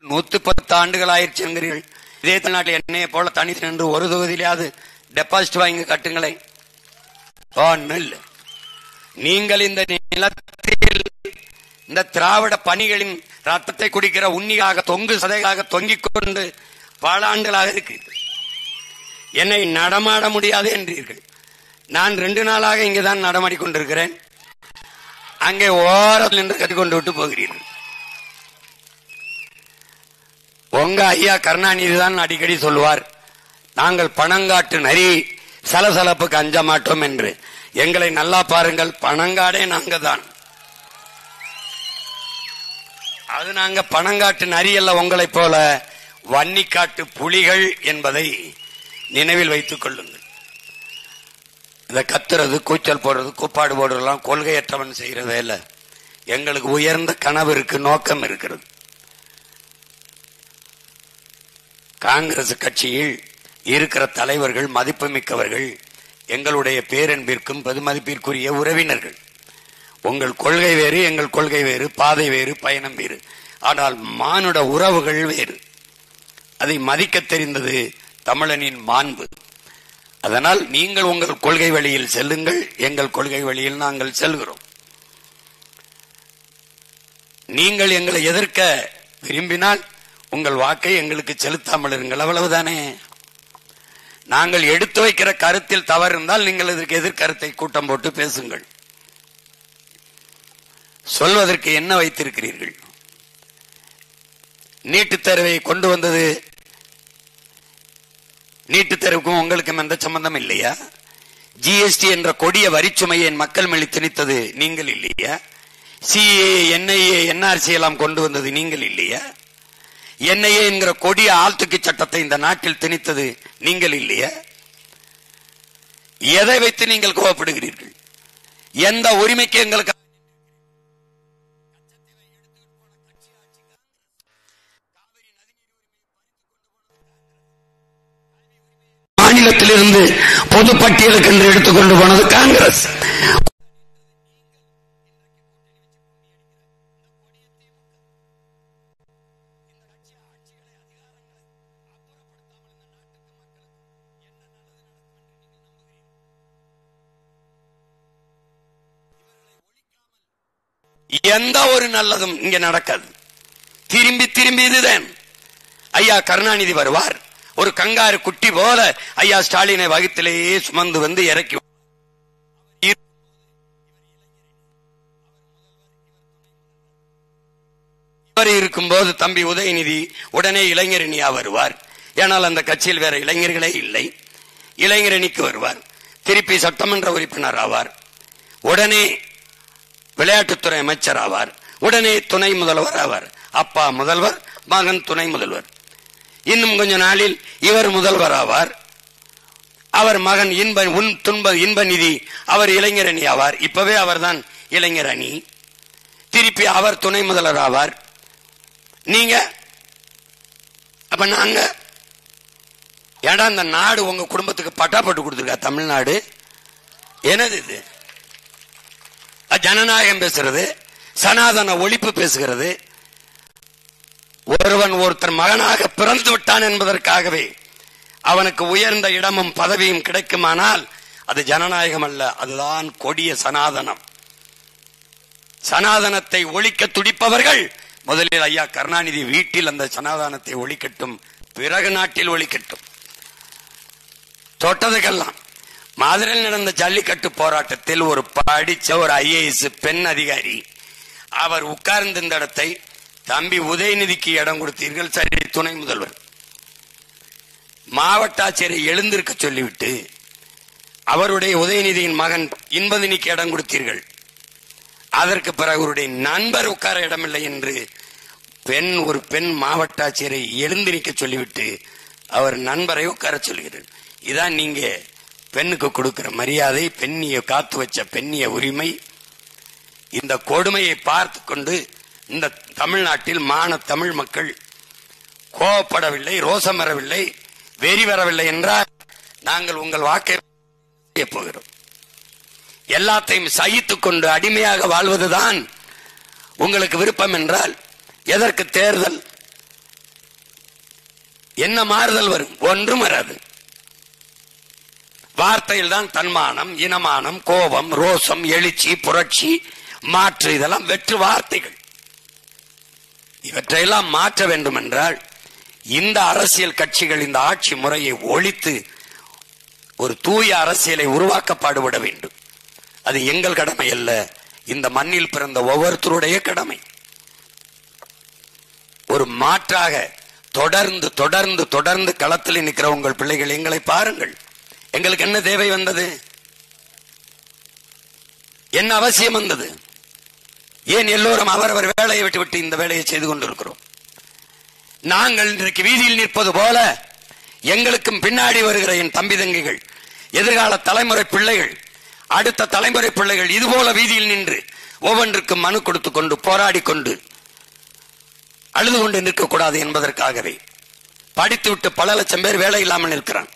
110 ஆண்டுகள் ஆயிடுச்சு என்கிறீர்கள். இதே தமிழ்நாட்டில் என்னைய போல தனித்து நின்று ஒரு தொகுதியிலாவது டெபாசிட் வாங்கி கட்டுங்களே. ஒன்னும் இல்லை. நீங்கள் இந்த நிலத்தில் இந்த திராவிட பணிகளின் ரத்தத்தை குடிக்கிற உண்ணியாக தொங்கு சதையாக தொங்கிக் கொண்டு பல ஆண்டுகளாக இருக்கிறீர்கள். என்னை நடமாட முடியாது என்றீர்கள். நான் 2 நாளாக இங்குதான் நடமாடி கொண்டிருக்கிறேன். அங்கே ஓரத்தில் நின்று கட்டிக்கொண்டு விட்டு போகிறீர்கள். உங்க ஐயா கருணாநிதி தான் அடிக்கடி சொல்லுவார், நாங்கள் பணங்காட்டு நரி, சலசலப்புக்கு அஞ்ச மாட்டோம் என்று. எங்களை நல்லா பாருங்கள், பணங்காடே நாங்க தான். அது நாங்க பணங்காட்டு நரி அல்ல, உங்களை போல வன்னிக்காட்டு புலிகள் என்பதை நினைவில் வைத்துக் கொள்ளுங்கள். இதை கத்துறது, கூச்சல் போடுறது, கூப்பாடு போடுறதுலாம் கொள்கையற்றவன் செய்கிற வேலை. எங்களுக்கு உயர்ந்த கனவு இருக்கு, நோக்கம் இருக்கிறது. காங்கிரஸ் கட்சியில் இருக்கிற தலைவர்கள் மதிப்புமிக்கவர்கள், எங்களுடைய பேரன்பிற்கும் பெருமதிப்பிற்குரிய உறவினர்கள். உங்கள் கொள்கை வேறு, எங்கள் கொள்கை வேறு, பாதை வேறு, பயணம் வேறு. ஆனால் மானுட உறவுகள் வேறு. அதை மதிக்க தெரிந்தது தமிழனின் மாண்பு. அதனால் நீங்கள் உங்கள் கொள்கை வழியில் செல்லுங்கள், எங்கள் கொள்கை வழியில் நாங்கள் செல்கிறோம். நீங்கள் எங்களை எதிர்க்க விரும்பினால் உங்கள் வாக்கை எங்களுக்கு செலுத்தாமல் இருங்கள், அவ்வளவுதானே. நாங்கள் எடுத்து வைக்கிற கருத்தில் தவறு இருந்தால் நீங்கள் இதற்கு எதிர்கருத்தை கூட்டம் போட்டு பேசுங்கள். சொல்வதற்கு என்ன வைத்திருக்கிறீர்கள்? நீட்டுத் தேர்வை கொண்டு வந்தது, நீட்டுத் தேர்வுக்கும் உங்களுக்கும் எந்த சம்பந்தம் இல்லையா? ஜிஎஸ்டி என்ற கொடிய வரிச்சுமையை மக்கள் மேல் திணித்தது நீங்கள் இல்லையா? சிஏ, என்ஐஏ, என்ஆர்சி எல்லாம் கொண்டு வந்தது நீங்கள் இல்லையா? என்ஐஏ என்கிற கொடிய ஆழ்த்துக்கு சட்டத்தை இந்த நாட்டில் திணித்தது நீங்கள் இல்லையா? எதை வைத்து நீங்கள் கோபப்படுகிறீர்கள்? எந்த உரிமைக்கு எங்களுக்கு மாநிலத்திலிருந்து பொதுப்பட்டியலுக்கு என்று எடுத்துக்கொண்டு போனது காங்கிரஸ். எந்த ஒரு நல்லதும் இங்க நடக்காது. திரும்பி திரும்பி இதுதான். ஐயா கருணாநிதி வருவார், ஒரு கங்காரு குட்டி போல ஐயா ஸ்டாலினை வகுத்திலேயே சுமந்து வந்து இறக்கி இருக்கும்போது தம்பி உதயநிதி உடனே இளைஞரணியா வருவார். ஏனால் அந்த கட்சியில் வேற இளைஞர்களே இல்லை. இளைஞரணிக்கு வருவார், திருப்பி சட்டமன்ற உறுப்பினர் ஆவார், உடனே விளையாட்டுத்துறை அமைச்சர் ஆவார், உடனே துணை முதல்வர் ஆவார். அப்பா முதல்வர், மகன் துணை முதல்வர். இன்னும் கொஞ்ச நாளில் இவர் முதல்வர் ஆவார், அவர் மகன் இன்ப நிதி, அவர் இளைஞரணி ஆவார். இப்பவே அவர் தான் இளைஞரணி. திருப்பி அவர் துணை முதல்வர் ஆவார். நீங்க அப்ப நாங்க ஏடா இந்த நாடு உங்க குடும்பத்துக்கு பட்டா போட்டு கொடுத்துருக்கா? தமிழ்நாடு என்னது இது? ஜனநாயகம் பேசுறது, சனாதன ஒழிப்பு பேசுகிறது. ஒருவன் ஒருத்தர் மகனாக பிறந்து விட்டான் என்பதற்காகவே அவனுக்கு உயர்ந்த இடமும் பதவியும் கிடைக்குமானால் அது ஜனநாயகம் அல்ல, அதுதான் கொடிய சனாதனம். சனாதனத்தை ஒழிக்க துடிப்பவர்கள் முதலில் ஐயா கருணாநிதி வீட்டில் அந்த சனாதனத்தை ஒழிக்கட்டும், பிறகு நாட்டில் ஒழிக்கட்டும். தொட்டதுக்கெல்லாம் மதுரையில் நடந்த ஜல்லிக்கட்டு போராட்டத்தில் ஒரு படிச்ச ஒரு ஐஏஎஸ் பெண் அதிகாரி, அவர் உட்கார்ந்த இந்த இடத்தை தம்பி உதயநிதிக்கு இடம் கொடுத்தீர்கள். சரி, துணை முதல்வர். மாவட்ட ஆட்சியரை எழுந்திருக்க சொல்லிவிட்டு அவருடைய உதயநிதியின் மகன் இன்பதினிக்கு இடம் கொடுத்தீர்கள். அதற்கு பிறகு அவருடைய நண்பர் உட்கார இடமில்லை என்று ஒரு பெண் மாவட்ட ஆட்சியரை எழுந்திருக்க சொல்லிவிட்டு அவர் நண்பரை உட்கார சொல்கிறார். இதான் நீங்க பெண்ணுக்கு கொடுக்கிற மரியாதை, பெண்ணிய காத்து வச்ச பெண்ணிய உரிமை. இந்த கொடுமையை பார்த்து கொண்டு இந்த தமிழ்நாட்டில் தமிழ் மக்கள் கோபப்படவில்லை, ரோசம் வரவில்லை, வெறி வரவில்லை என்றால் நாங்கள் உங்கள் வாக்கை போகிறோம். எல்லாத்தையும் சகித்துக் கொண்டு அடிமையாக வாழ்வதுதான் உங்களுக்கு விருப்பம் என்றால் எதற்கு தேர்தல்? என்ன மாறுதல் வரும்? ஒன்றும் வராது. வார்த்தையில் தான் தன்மானம், இனமானம், கோபம், ரோசம், எழுச்சி, புரட்சி, மாற்று, இதெல்லாம் வெற்று வார்த்தைகள். இவற்றையெல்லாம் மாற்ற வேண்டும் என்றால் இந்த அரசியல் கட்சிகள் இந்த ஆட்சி முறையை ஒழித்து ஒரு தூய அரசியலை உருவாக்க பாடுபட வேண்டும். அது எங்கள் கடமை அல்ல, இந்த மண்ணில் பிறந்த ஒவ்வொருத்தருடைய கடமை. ஒரு மாற்றாக தொடர்ந்து தொடர்ந்து தொடர்ந்து களத்தில் நிற்கிற உங்கள் பிள்ளைகள் எங்களை பாருங்கள். எங்களுக்கு என்ன தேவை வந்தது? என்ன அவசியம் வந்தது? ஏன் எல்லோரும் அவரவர் வேலையை விட்டு இந்த வேலையை செய்து கொண்டிருக்கிறோம்? நாங்கள் இன்றைக்கு வீதியில் நிற்பது போல எங்களுக்கும் பின்னாடி வருகிற என் தம்பி தங்கைகள், எதிர்கால தலைமுறை பிள்ளைகள், அடுத்த தலைமுறை பிள்ளைகள் இதுபோல வீதியில் நின்று ஒவ்வொன்றுக்கும் மனு கொடுத்துக் கொண்டு போராடி கொண்டு அழுது கொண்டு நிற்கக்கூடாது என்பதற்காகவே படித்துவிட்டு பல லட்சம் பேர் வேலை இல்லாமல் இருக்கிறான்.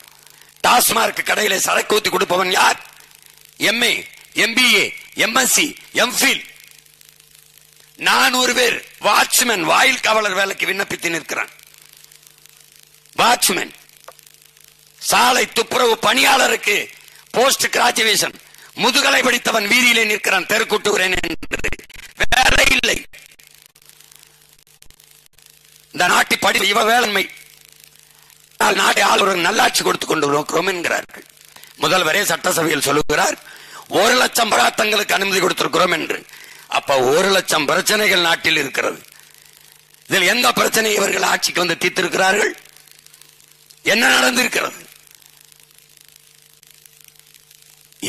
டாஸ்மார்க் கடையிலே சரக்கு ஊத்தி கொடுப்பவன் யார்? MA, MBA, MSc, MPhil. 400 பேர் வாட்ச்மேன், வாயில் காவலர் வேலைக்கு விண்ணப்பித்து நிற்கிறான். வாட்ச்மேன், சாலை துப்புரவு பணியாளருக்கு போஸ்ட் கிராஜுவேஷன் முதுகலை படித்தவன் வீதியிலே நிற்கிறான். தெருக்கூட்டுகிறேன் என்று வேலை இல்லை. இந்த நாட்டை படி இவ வேளாண்மை நாட்டை ஆளுநர் நல்லாட்சி கொடுத்துக் கொண்டு இருக்கிறோம் என்கிறார்கள். முதல்வரே சட்டசபையில் சொல்லுகிறார் 1 லட்சம் போராட்டங்களுக்கு அனுமதி கொடுத்திருக்கிறோம் என்று. அப்ப 1 லட்சம் பிரச்சனைகள் நாட்டில் இருக்கிறது. இதில் எந்த பிரச்சனை இவர்கள் ஆட்சிக்கு வந்து தீர்த்திருக்கிறார்கள்? என்ன நடந்திருக்கிறது?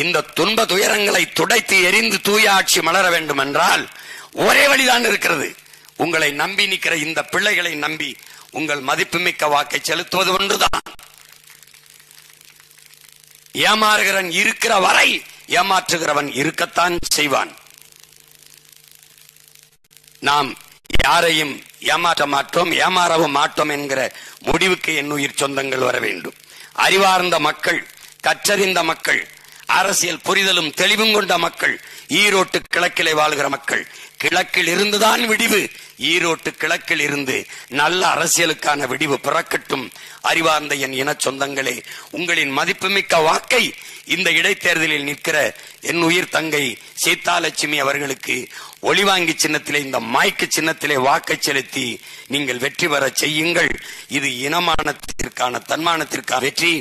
இந்த துன்ப துயரங்களை துடைத்து எரிந்து தூய ஆட்சி மலர வேண்டும் என்றால் ஒரே வழிதான் இருக்கிறது. உங்களை நம்பி நிற்கிற இந்த பிள்ளைகளை நம்பி உங்கள் மதிப்புமிக்க வாக்கை செலுத்துவது ஒன்றுதான். ஏமாறுகிறவன் இருக்கிற வரை ஏமாற்றுகிறவன் இருக்கத்தான் செய்வான். நாம் யாரையும் ஏமாற்ற மாட்டோம், ஏமாறவும் மாட்டோம் என்கிற முடிவுக்கு என் உயிர் சொந்தங்கள் வர வேண்டும். அறிவார்ந்த மக்கள், கற்றறிந்த மக்கள், அரசியல் புரிதலும் தெளிவும் கொண்ட மக்கள், ஈரோட்டு கிழக்கிலே வாழ்கிற மக்கள். கிழக்கில் இருந்துதான் விடிவு. ஈரோட்டு கிழக்கில் இருந்து நல்ல அரசியலுக்கான விடிவு பிறக்கட்டும். அறிவார்ந்த என் இன சொந்தங்களே, உங்களின் மதிப்புமிக்க வாக்கை இந்த இடைத்தேர்தலில் நிற்கிற என் உயிர் தங்கை சீதாலட்சுமி அவர்களுக்கு ஒளிவாங்கி சின்னத்திலே, இந்த மாய்க்கு சின்னத்திலே வாக்கை செலுத்தி நீங்கள் வெற்றி பெற செய்யுங்கள். இது இனமானத்திற்கான தன்மானத்திற்கான வெற்றி.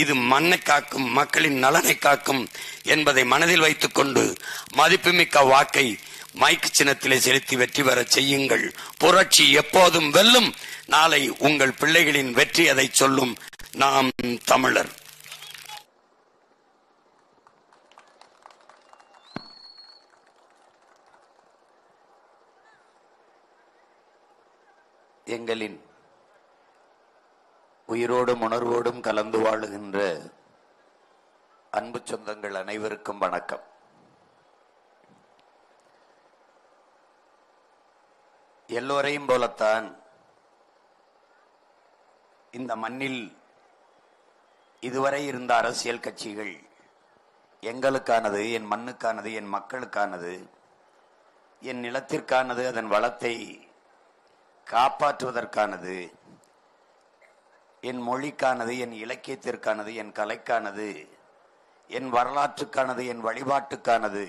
இது மண்ணை காக்கும், மக்களின் நலனை காக்கும் என்பதை மனதில் வைத்துக் கொண்டு மதிப்புமிக்க வாக்கை மைக்கு சின்னத்திலே செலுத்தி வெற்றி பெற செய்யுங்கள். புரட்சி எப்போதும் வெல்லும். நாளை உங்கள் பிள்ளைகளின் வெற்றி அதை சொல்லும். நாம் தமிழர். எங்களின் உயிரோடும் உணர்வோடும் கலந்து வாழுகின்ற அன்பு சொந்தங்கள் அனைவருக்கும் வணக்கம். எல்லோரையும் போலத்தான் இந்த மண்ணில் இதுவரை இருந்த அரசியல் கட்சிகள் எங்களுக்கானது, என் மண்ணுக்கானது, என் மக்களுக்கானது, என் நிலத்திற்கானது, அதன் வளத்தை காப்பாற்றுவதற்கானது, என் மொழிக்கானது, என் இலக்கியத்திற்கானது, என் கலைக்கானது, என் வரலாற்றுக்கானது, என் வழிபாட்டுக்கானது,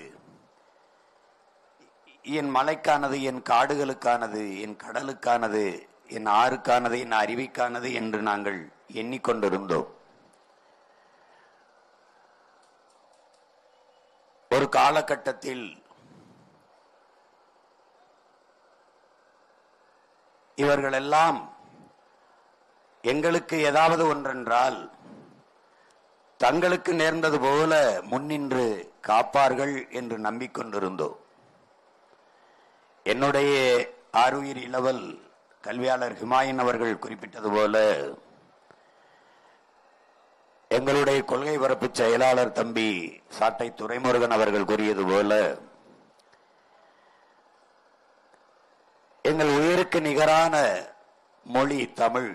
என் மலைக்கானது, என் காடுகளுக்கானது, என் கடலுக்கானது, என் ஆறுக்கானது, என் அருவிக்கானது என்று நாங்கள் எண்ணிக்கொண்டிருந்தோம். ஒரு காலகட்டத்தில் இவர்களெல்லாம் எங்களுக்கு ஏதாவது ஒன்றென்றால் தங்களுக்கு நேர்ந்தது போல முன்னின்று காப்பார்கள் என்று நம்பிக்கொண்டிருந்தோம். என்னுடைய ஆருயிர் இளவல் கல்வியாளர் ஹுமாயூன் அவர்கள் குறிப்பிட்டது போல, எங்களுடைய கொள்கை பரப்பு செயலாளர் தம்பி சாட்டை துரைமுருகன் அவர்கள் கூறியது போல, எங்கள் உயிருக்கு நிகரான மொழி தமிழ்.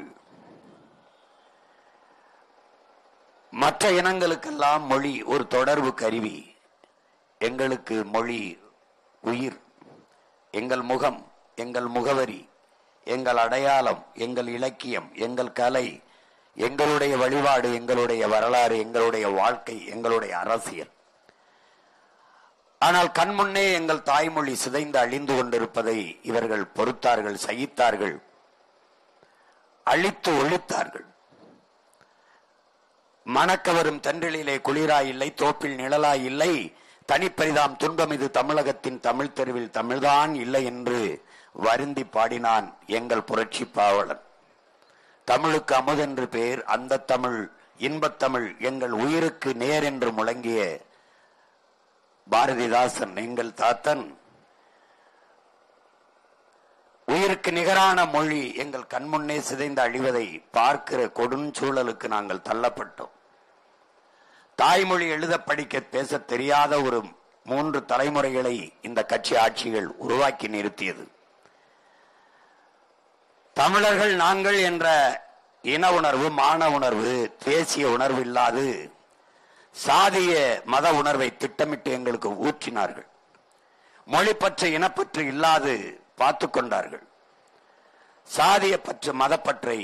மற்ற இனங்களுக்கெல்லாம் மொழி ஒரு தொடர்பு கருவி. எங்களுக்கு மொழி உயிர். எங்கள் முகம், எங்கள் முகவரி, எங்கள் அடையாளம், எங்கள் இலக்கியம், எங்கள் கலை, எங்களுடைய வழிபாடு, எங்களுடைய வரலாறு, எங்களுடைய வாழ்க்கை, எங்களுடைய அரசியல். ஆனால் கண்முன்னே எங்கள் தாய்மொழி சிதைந்து அழிந்து கொண்டிருப்பதை இவர்கள் பொறுத்தார்கள், சகித்தார்கள், அழித்து ஒழித்தார்கள். மணக்கவரும் தென்றலிலே குளிராய் இல்லை, தோப்பில் நிழலாய் இல்லை, தனிப்பரிதாம் துன்பம் இது தமிழகத்தின் தமிழ் தெருவில் தமிழ்தான் இல்லை என்று வருந்தி பாடினான் எங்கள் புரட்சி பாவலன். தமிழுக்கு அமுதென்று பேர், அந்த தமிழ் இன்பத்தமிழ் எங்கள் உயிருக்கு நேர் என்று முழங்கிய பாரதிதாசன் எங்கள் தாத்தன். உயிருக்கு நிகரான மொழி எங்கள் கண்முன்னே சிதைந்து அழிவதை பார்க்கிற கொடுஞ்சூழலுக்கு நாங்கள் தள்ளப்பட்டோம். தாய்மொழி எழுத படிக்க பேச தெரியாத ஒரு 3 தலைமுறைகளை இந்த கட்சி ஆட்சிகள் உருவாக்கி நிறுத்தியது. தமிழர்கள் நாங்கள் என்ற இன உணர்வு, மான உணர்வு, தேசிய உணர்வு இல்லாது சாதிய மத உணர்வை திட்டமிட்டு எங்களுக்கு ஊற்றினார்கள். மொழிப்பற்று இனப்பற்று இல்லாது பார்த்து கொண்டார்கள். சாதிய பற்று மதப்பற்றை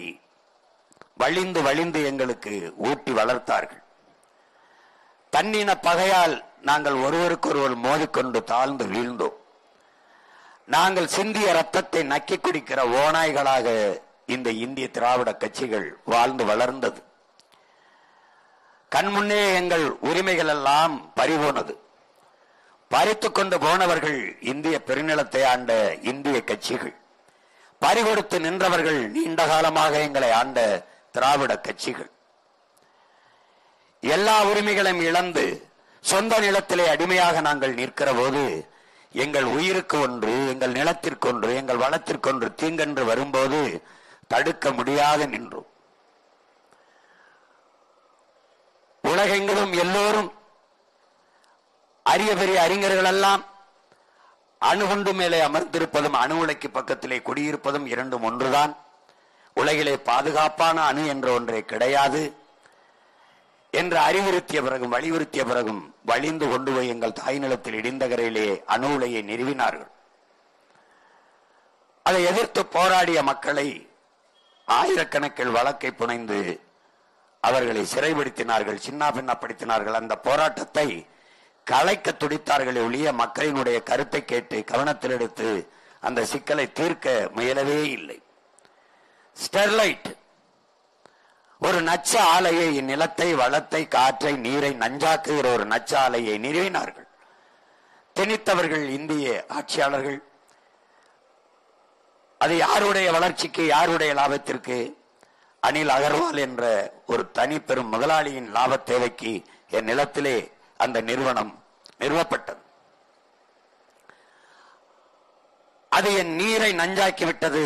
வழிந்து வழிந்து எங்களுக்கு ஊட்டி வளர்த்தார்கள். தன்னின பகையால் நாங்கள் ஒருவருக்கொருவர் மோதிக்கொண்டு தாழ்ந்து வீழ்ந்தோம். நாங்கள் சிந்திய ரத்தத்தை நக்கி குடிக்கிற ஓநாய்களாக இந்த இந்திய திராவிட கட்சிகள் வாழ்ந்து வளர்ந்தது. கண்முன்னே எங்கள் உரிமைகள் எல்லாம் பறிபோனது. பறித்து கொண்டு போனவர்கள் இந்திய பெருநிலத்தை ஆண்ட இந்திய கட்சிகள், பறிகொடுத்து நின்றவர்கள் நீண்ட காலமாக எங்களை ஆண்ட திராவிட கட்சிகள். எல்லா உரிமைகளையும் இழந்து சொந்த நிலத்திலே அடிமையாக நாங்கள் நிற்கிற போது எங்கள் உயிருக்கு ஒன்று, எங்கள் நிலத்திற்கொன்று, எங்கள் வளத்திற்கொன்று தீங்கென்று வரும்போது தடுக்க முடியாது நின்றோம். உலகெங்கிலும் எல்லோரும் அரிய பெரிய அறிஞர்கள் எல்லாம் அணுகுண்டு மேலே அமர்ந்திருப்பதும் அணு உலைக்கு பக்கத்திலே குடியிருப்பதும் இரண்டும் ஒன்றுதான். உலகிலே பாதுகாப்பான அணு என்ற ஒன்றே கிடையாது என்று அறிவுறுத்திய பிறகும் வலியுறுத்திய பிறகும் வலிந்து கொண்டு போய் எங்கள் தாய் நிலத்தில் இடிந்தகரையிலே அணு உலையை நிறுவினார்கள். அதை எதிர்த்து போராடிய மக்களை ஆயிரக்கணக்கில் வழக்கை புனைந்து அவர்களை சிறைப்படுத்தினார்கள், சின்ன பின்னப்படுத்தினார்கள். அந்த போராட்டத்தை கலைக்க துடித்தார்கள் ஒழிய மக்களினுடைய கருத்தை கேட்டு கவனத்தில் எடுத்து அந்த சிக்கலை தீர்க்க முயலவே இல்லை. ஸ்டெர்லைட் ஒரு நச்ச ஆலையை, நிலத்தை, வளத்தை, காற்றை, நீரை நஞ்சாக்குகிற ஒரு நச்ச ஆலையை நிறுவினார்கள். திணித்தவர்கள் இந்திய ஆட்சியாளர்கள். அது யாருடைய வளர்ச்சிக்கு, யாருடைய லாபத்திற்கு? அனில் அகர்வால் என்ற ஒரு தனி பெரும் முதலாளியின் லாப தேவைக்கு என் நிலத்திலே அந்த நிறுவனம் நிறுவப்பட்டது. அது என் நீரை நஞ்சாக்கி விட்டது.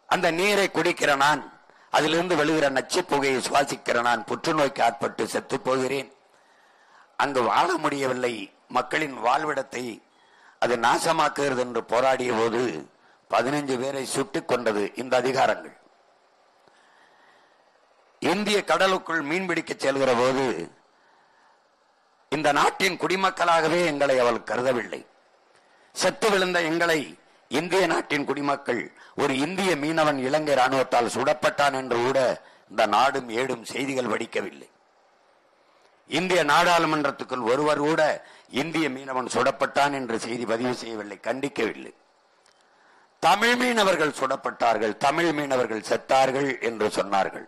அந்த நீரை குடிக்கிற நான், அதிலிருந்து வெளிகிற நச்சு புகையை சுவாசிக்கிற நான் புற்றுநோய்க்கு ஆட்பட்டு செத்து போகிறேன். அங்கு வாழ முடியவில்லை. மக்களின் வாழ்விடத்தை அது நாசமாக்குகிறது என்று போராடிய போது 15 பேரை சுட்டுக் கொண்டது இந்த அதிகாரங்கள். இந்திய கடலுக்குள் மீன்பிடிக்க செல்கிற போது இந்த நாட்டின் குடிமக்களாகவே எங்களை அவள் கருதவில்லை. செத்து விழுந்த எங்களை இந்திய நாட்டின் குடிமக்கள், ஒரு இந்திய மீனவன் இலங்கை ராணுவத்தால் சுடப்பட்டான் என்று கூட இந்த நாடும் ஏடும் செய்திகள் வடிக்கவில்லை. இந்திய நாடாளுமன்றத்துக்குள் ஒருவர் கூட இந்திய மீனவன் சுடப்பட்டான் என்று செய்தி பதிவு செய்யவில்லை, கண்டிக்கவில்லை. தமிழ் மீனவர்கள் சுடப்பட்டார்கள், தமிழ் மீனவர்கள் செத்தார்கள் என்று சொன்னார்கள்.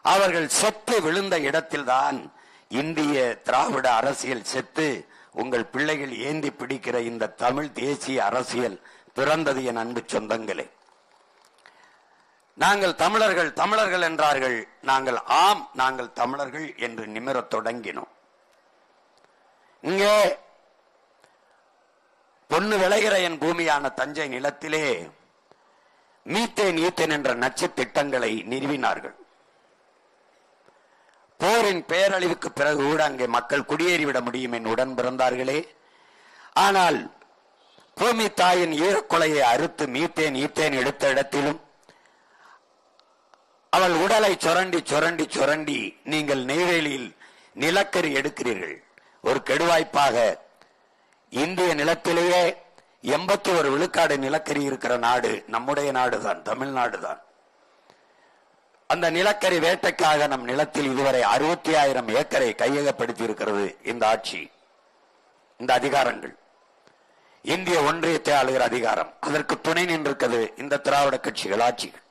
அவர்கள் செத்து விழுந்த இடத்தில்தான் இந்திய திராவிட அரசியல் செத்து உங்கள் பிள்ளைகள் ஏந்தி பிடிக்கிற இந்த தமிழ் தேசிய அரசியல் பிறந்தது. என் அன்பு சொந்தங்களே, நாங்கள் தமிழர்கள், தமிழர்கள் என்றார்கள். நாங்கள் ஆம், நாங்கள் தமிழர்கள் என்று நிமிரத் தொடங்கினோம். இங்கே பொண்ணு விளைகிற என் பூமியான தஞ்சை நிலத்திலே மீத்தேன் ஈத்தேன் என்ற நச்சு திட்டங்களை நிறுவினார்கள். போரின் பேரழிவுக்கு பிறகு கூட அங்கே மக்கள் குடியேறிவிட முடியும் என் உடன் பிறந்தார்களே. ஆனால் பூமி தாயின் ஈரக்குலையை அறுத்து மீத்தேன் ஈத்தேன் எடுத்த இடத்திலும் அவள் உடலை சுரண்டி சுரண்டி சுரண்டி நீங்கள் நெய்வேலியில் நிலக்கரி எடுக்கிறீர்கள். ஒரு கெடுவாய்ப்பாக இந்திய நிலத்திலேயே 81 விழுக்காடு நிலக்கரி இருக்கிற நாடு நம்முடைய நாடுதான், தமிழ்நாடு தான். அந்த நிலக்கரி வேட்டைக்காக நம் நிலத்தில் இதுவரை 60,000 ஏக்கரை கையகப்படுத்தி இருக்கிறது இந்த ஆட்சி, இந்த அதிகாரங்கள். இந்திய ஒன்றியத்தை ஆளுகிற அதிகாரம், அதற்கு துணை நின்றிருக்கிறது இந்த திராவிட கட்சிகள் ஆட்சிகள்.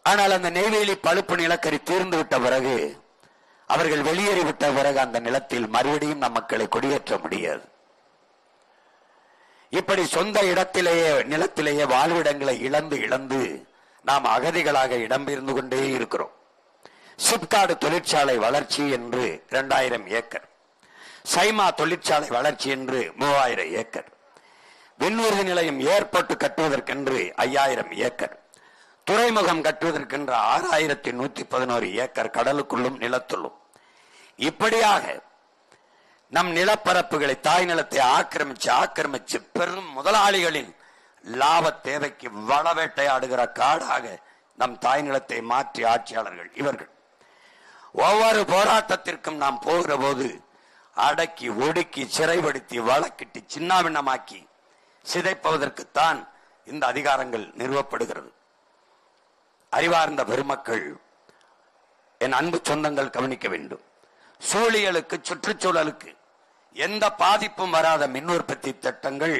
ஆனால் அந்த நெய்வேலி பழுப்பு நிலக்கரி தீர்ந்து விட்ட பிறகு, அவர்கள் வெளியேறிவிட்ட பிறகு அந்த நிலத்தில் மறுபடியும் நம் மக்களை குடியேற்ற முடியாது. இப்படி சொந்த இடத்திலேயே நிலத்திலேயே வாழ்விடங்களை இழந்து நாம் அகதிகளாக இடம்பெயர்ந்து கொண்டே இருக்கிறோம். சிப்காடு தொழிற்சாலை வளர்ச்சி என்று 2000 ஏக்கர், சைமா தொழிற்சாலை வளர்ச்சி என்று 3000 ஏக்கர், விண்வெளி நிலையம் ஏர்போர்ட் கட்டுவதற்கென்று 5000 ஏக்கர், துறைமுகம் கட்டுவதற்கென்ற 6111 ஏக்கர் கடலுக்குள்ளும் நிலத்துள்ளும். இப்படியாக நம் நிலப்பரப்புகளை, தாய் நிலத்தை ஆக்கிரமிச்சு பெரும் முதலாளிகளின் லாப தேவைக்கு வளவேட்டையாடுகிற காடாக நம் தாய் நிலத்தை மாற்றி ஆட்சியாளர்கள் இவர்கள். ஒவ்வொரு போராட்டத்திற்கும் நாம் போகிற போது அடக்கி ஒடுக்கி சிறைப்படுத்தி வழக்கிட்டு சின்னாபின்னமாக்கி சிதைப்பதற்குத்தான் இந்த அதிகாரங்கள் நிறுவப்படுகிறது. அறிவார்ந்த பெருமக்கள், என் அன்பு சொந்தங்கள் கவனிக்க வேண்டும். சூழியலுக்கு, சுற்றுச்சூழலுக்கு எந்த பாதிப்பும் வராத மின் உற்பத்தி திட்டங்கள்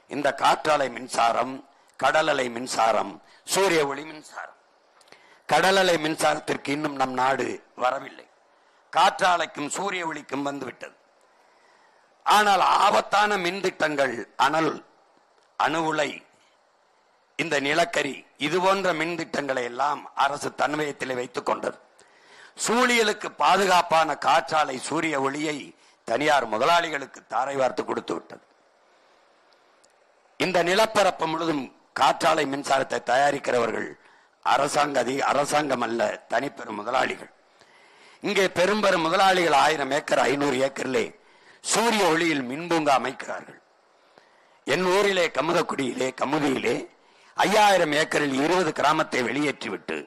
இந்த காற்றாலை மின்சாரம், கடலலை மின்சாரம், சூரிய ஒளி மின்சாரம். கடலலை மின்சாரத்திற்கு இன்னும் நம் நாடு வரவில்லை. காற்றாலைக்கும் சூரிய ஒளிக்கும் வந்துவிட்டது. ஆனால் ஆபத்தான மின் திட்டங்கள், அணு உலை, இந்த நிலக்கரி, இது போன்ற மின் திட்டங்களை எல்லாம் அரசு தன்வயத்திலே வைத்துக் கொண்டது. சூழியலுக்கு பாதுகாப்பான காற்றாலை சூரிய ஒளியை தனியார் முதலாளிகளுக்கு தாரை வார்த்து கொடுத்து விட்டது. இந்த நிலப்பரப்பு முழுதும் காற்றாலை மின்சாரத்தை தயாரிக்கிறவர்கள் அரசாங்கம் அல்ல, தனிப்பெரும் முதலாளிகள். இங்கே பெரும்பெரும் முதலாளிகள் 1000 ஏக்கர் 500 ஏக்கரிலே சூரிய ஒளியில் மின்பூங்கா அமைக்கிறார்கள். என் ஊரிலே கமுதியிலே 5000 ஏக்கரில் 20 கிராமத்தை வெளியேற்றிவிட்டு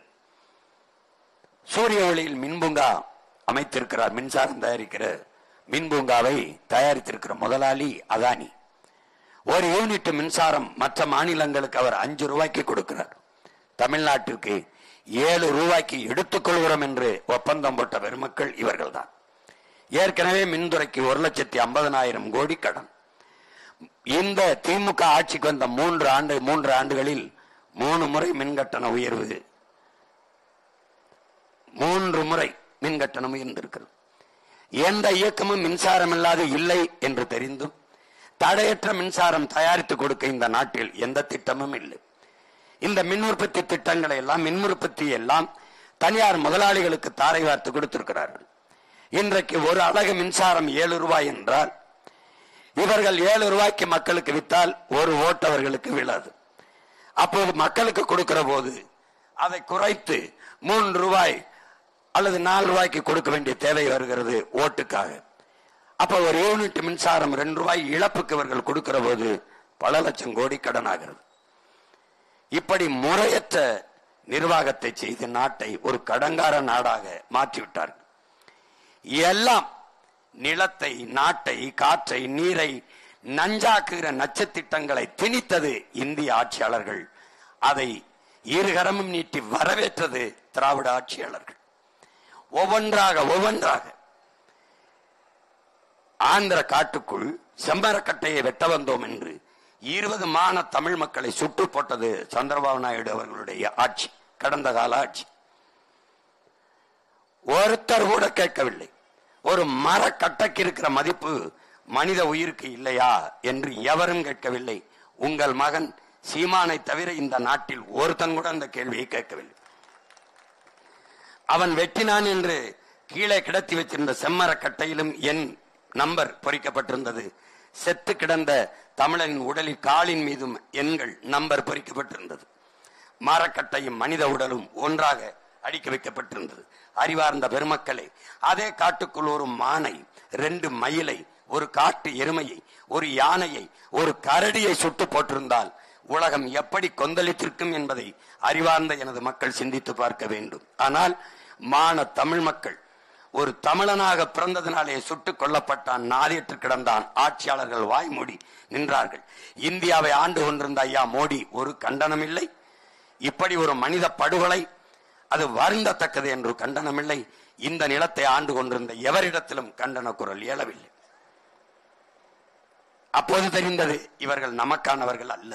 சூரிய ஒளியில் மின்பூங்கா அமைத்திருக்கிறார். மின்சாரம் தயாரிக்கிற மின்பூங்காவை தயாரித்திருக்கிற முதலாளி அதானி. ஒரு யூனிட் மின்சாரம் மற்ற மாநிலங்களுக்கு அவர் 5 ரூபாய்க்கு கொடுக்கிறார். தமிழ்நாட்டிற்கு 7 ரூபாய்க்கு எடுத்துக் கொள்கிறோம் என்று ஒப்பந்தம் போட்ட பெருமக்கள் இவர்கள் தான். ஏற்கனவே மின்துறைக்கு 1,50,000 கோடி கடன். இந்த திமுக ஆட்சிக்கு வந்த 3 ஆண்டுகளில் 3 முறை மின்கட்டண உயர்வு, 3 முறை மின்கட்டணம் உயர்ந்திருக்கிறது. எந்த இயக்கமும் மின்சாரம் இல்லாது இல்லை என்று தெரிந்தும் தடையற்ற மின்சாரம் தயாரித்து கொடுக்க இந்த நாட்டில் எந்த திட்டமும் இல்லை. இந்த மின் உற்பத்தி திட்டங்களை எல்லாம், மின் உற்பத்தி எல்லாம் தனியார் முதலாளிகளுக்கு தாரை வார்த்து கொடுத்திருக்கிறார்கள். இன்றைக்கு ஒரு அலகு மின்சாரம் 7 ரூபாய் என்றால் இவர்கள் 7 ரூபாய்க்கு மக்களுக்கு வித்தால் ஒரு ஓட்டு அவர்களுக்கு விழாது. அப்போது மக்களுக்கு கொடுக்கிற போது அதை குறைத்து 3 ரூபாய் அல்லது 4 ரூபாய்க்கு கொடுக்க வேண்டிய தேவை வருகிறது ஓட்டுக்காக. அப்ப ஒரு யூனிட் மின்சாரம் 2 ரூபாய் இழப்புக்கு இவர்கள் கொடுக்கிற போது பல லட்சம் கோடி கடன் ஆகிறது. இப்படி முறையற்ற நிர்வாகத்தை செய்து நாட்டை ஒரு கடங்கார நாடாக மாற்றிவிட்டார்கள். எல்லாம் நிலத்தை, நாட்டை, காற்றை, நீரை நஞ்சாக்குகிற நட்சத்திட்டங்களை திணித்தது இந்திய ஆட்சியாளர்கள். அதை இருகரமும் நீட்டி வரவேற்றது திராவிட ஆட்சியாளர்கள். ஒவ்வொன்றாக ஆந்திர காட்டுக்குள் செம்மரக்கட்டையை வெட்ட வந்தோம் என்று 20 மான தமிழ் மக்களை சுட்டு போட்டது சந்திரபாபு நாயுடு அவர்களுடைய ஆட்சி, கடந்த கால ஆட்சி. ஒருத்தர் கூட கேட்கவில்லை. ஒரு மரக்கட்டைக்கு இருக்கிற மதிப்பு மனித உயிருக்கு இல்லையா என்று எவரும் கேட்கவில்லை. உங்கள் மகன் சீமானை தவிர இந்த நாட்டில் ஒருத்தன் கூட அந்த கேள்வியை கேட்கவில்லை. அவன் வெட்டினான் என்று கீழே கிடத்தி வச்சிருந்த செம்மரக்கட்டையிலும் என் நம்பர் பொறிக்கப்பட்டிருந்தது. செத்து கிடந்த தமிழனின் உடலில் காலின் மீதும் எண்கள் நம்பர் பொறிக்கப்பட்டிருந்தது. மரக்கட்டையும் மனித உடலும் ஒன்றாக அடிக்க வைக்கப்பட்டிருந்தது. அறிவார்ந்த பெருமக்களே, அதே காட்டுக்குள் ஒரு மானை, 2 மயிலை, ஒரு காட்டு எருமையை, ஒரு யானையை, ஒரு கரடியை சுட்டு போட்டிருந்தால் உலகம் எப்படி கொந்தளித்திருக்கும் என்பதை அறிவார்ந்த எனது மக்கள் சிந்தித்து பார்க்க வேண்டும். ஆனால் மான தமிழ் மக்கள் ஒரு தமிழனாக பிறந்ததினாலே சுட்டுக் கொல்லப்பட்டான், நாதியற்று கிடந்தான். ஆட்சியாளர்கள் வாய்மூடி நின்றார்கள். இந்தியாவை ஆண்டு கொண்டிருந்த ஐயா மோடி ஒரு கண்டனம் இல்லை. இப்படி ஒரு மனித படுகொலை அது வருந்தத்தக்கது என்று கண்டனமில்லை. இந்த நிலத்தை ஆண்டு கொண்டிருந்த எவரிடத்திலும் கண்டன குரல் எழவில்லை. அப்போது தெரிந்தது இவர்கள் நமக்கானவர்கள் அல்ல.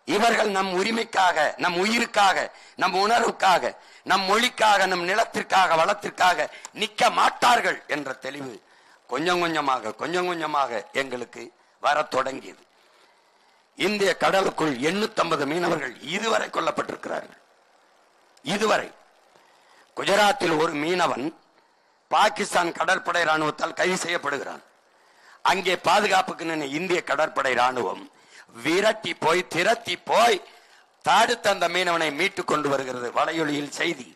இவர்கள் நம் உரிமைக்காக, நம் உயிருக்காக, நம் உணர்வுக்காக, நம் மொழிக்காக, நம் நிலத்திற்காக, வளத்திற்காக நிற்க மாட்டார்கள் என்ற தெளிவு கொஞ்சம் கொஞ்சமாக எங்களுக்கு வர தொடங்கியது. இந்திய கடலுக்குள் 850 மீனவர்கள் இதுவரை கொல்லப்பட்டிருக்கிறார்கள். இதுவரை குஜராத்தில் ஒரு மீனவன் பாகிஸ்தான் கடற்படை ராணுவத்தால் கைது செய்யப்படுகிறான். அங்கே பாதுகாப்புக்கு நின்ற இந்திய கடற்படை ராணுவம் விரட்டி போய் திரட்டி போய் தடுத்து அந்த மீனவனை மீட்டு கொண்டு வருகிறது. வலையொலியில் செய்தி.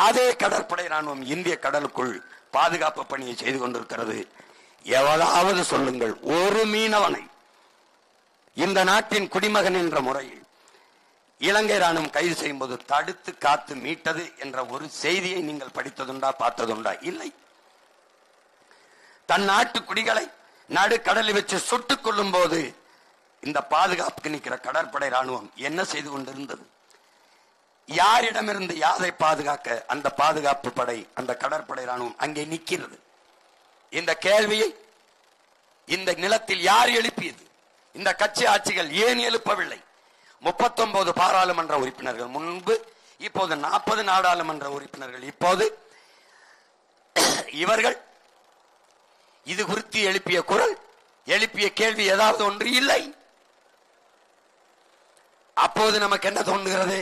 அதே கடற்படை ராணுவம் இந்திய கடலுக்குள் பாதுகாப்பு பணியை செய்து கொண்டிருக்கிறது. எவராவது சொல்லுங்கள், ஒரு மீனவனை இந்த நாட்டின் குடிமகன் என்ற முறையில் இலங்கை ராணுவம் கைது செய்யும் போது தடுத்து காத்து மீட்டது என்ற ஒரு செய்தியை நீங்கள் படித்ததுண்டா, பார்த்ததுண்டா? இல்லை. தன் நாட்டு குடிகளை நடுக்கடலில் வச்சு சுட்டுக் கொள்ளும் போது இந்த பாதுகாப்புக்கு நிற்கிற கடற்படை ராணுவம் என்ன செய்து கொண்டிருந்தது? யாரிடமிருந்து யாரை பாதுகாக்க அந்த பாதுகாப்பு படை, அந்த கடற்படை ராணுவம் அங்கே நிற்கிறது? இந்த கேள்வியை இந்த நிலத்தில் யார் எழுப்பியது? இந்த கட்சி ஆட்சிகள் ஏன் எழுப்பவில்லை? 39 பாராளுமன்ற உறுப்பினர்கள் முன்பு, இப்போது 40 நாடாளுமன்ற உறுப்பினர்கள். இப்போது இவர்கள் இது குறித்து எழுப்பிய குரல், எழுப்பிய கேள்வி ஏதாவது ஒன்று இல்லை. அப்போது நமக்கு என்ன தோன்றுகிறது?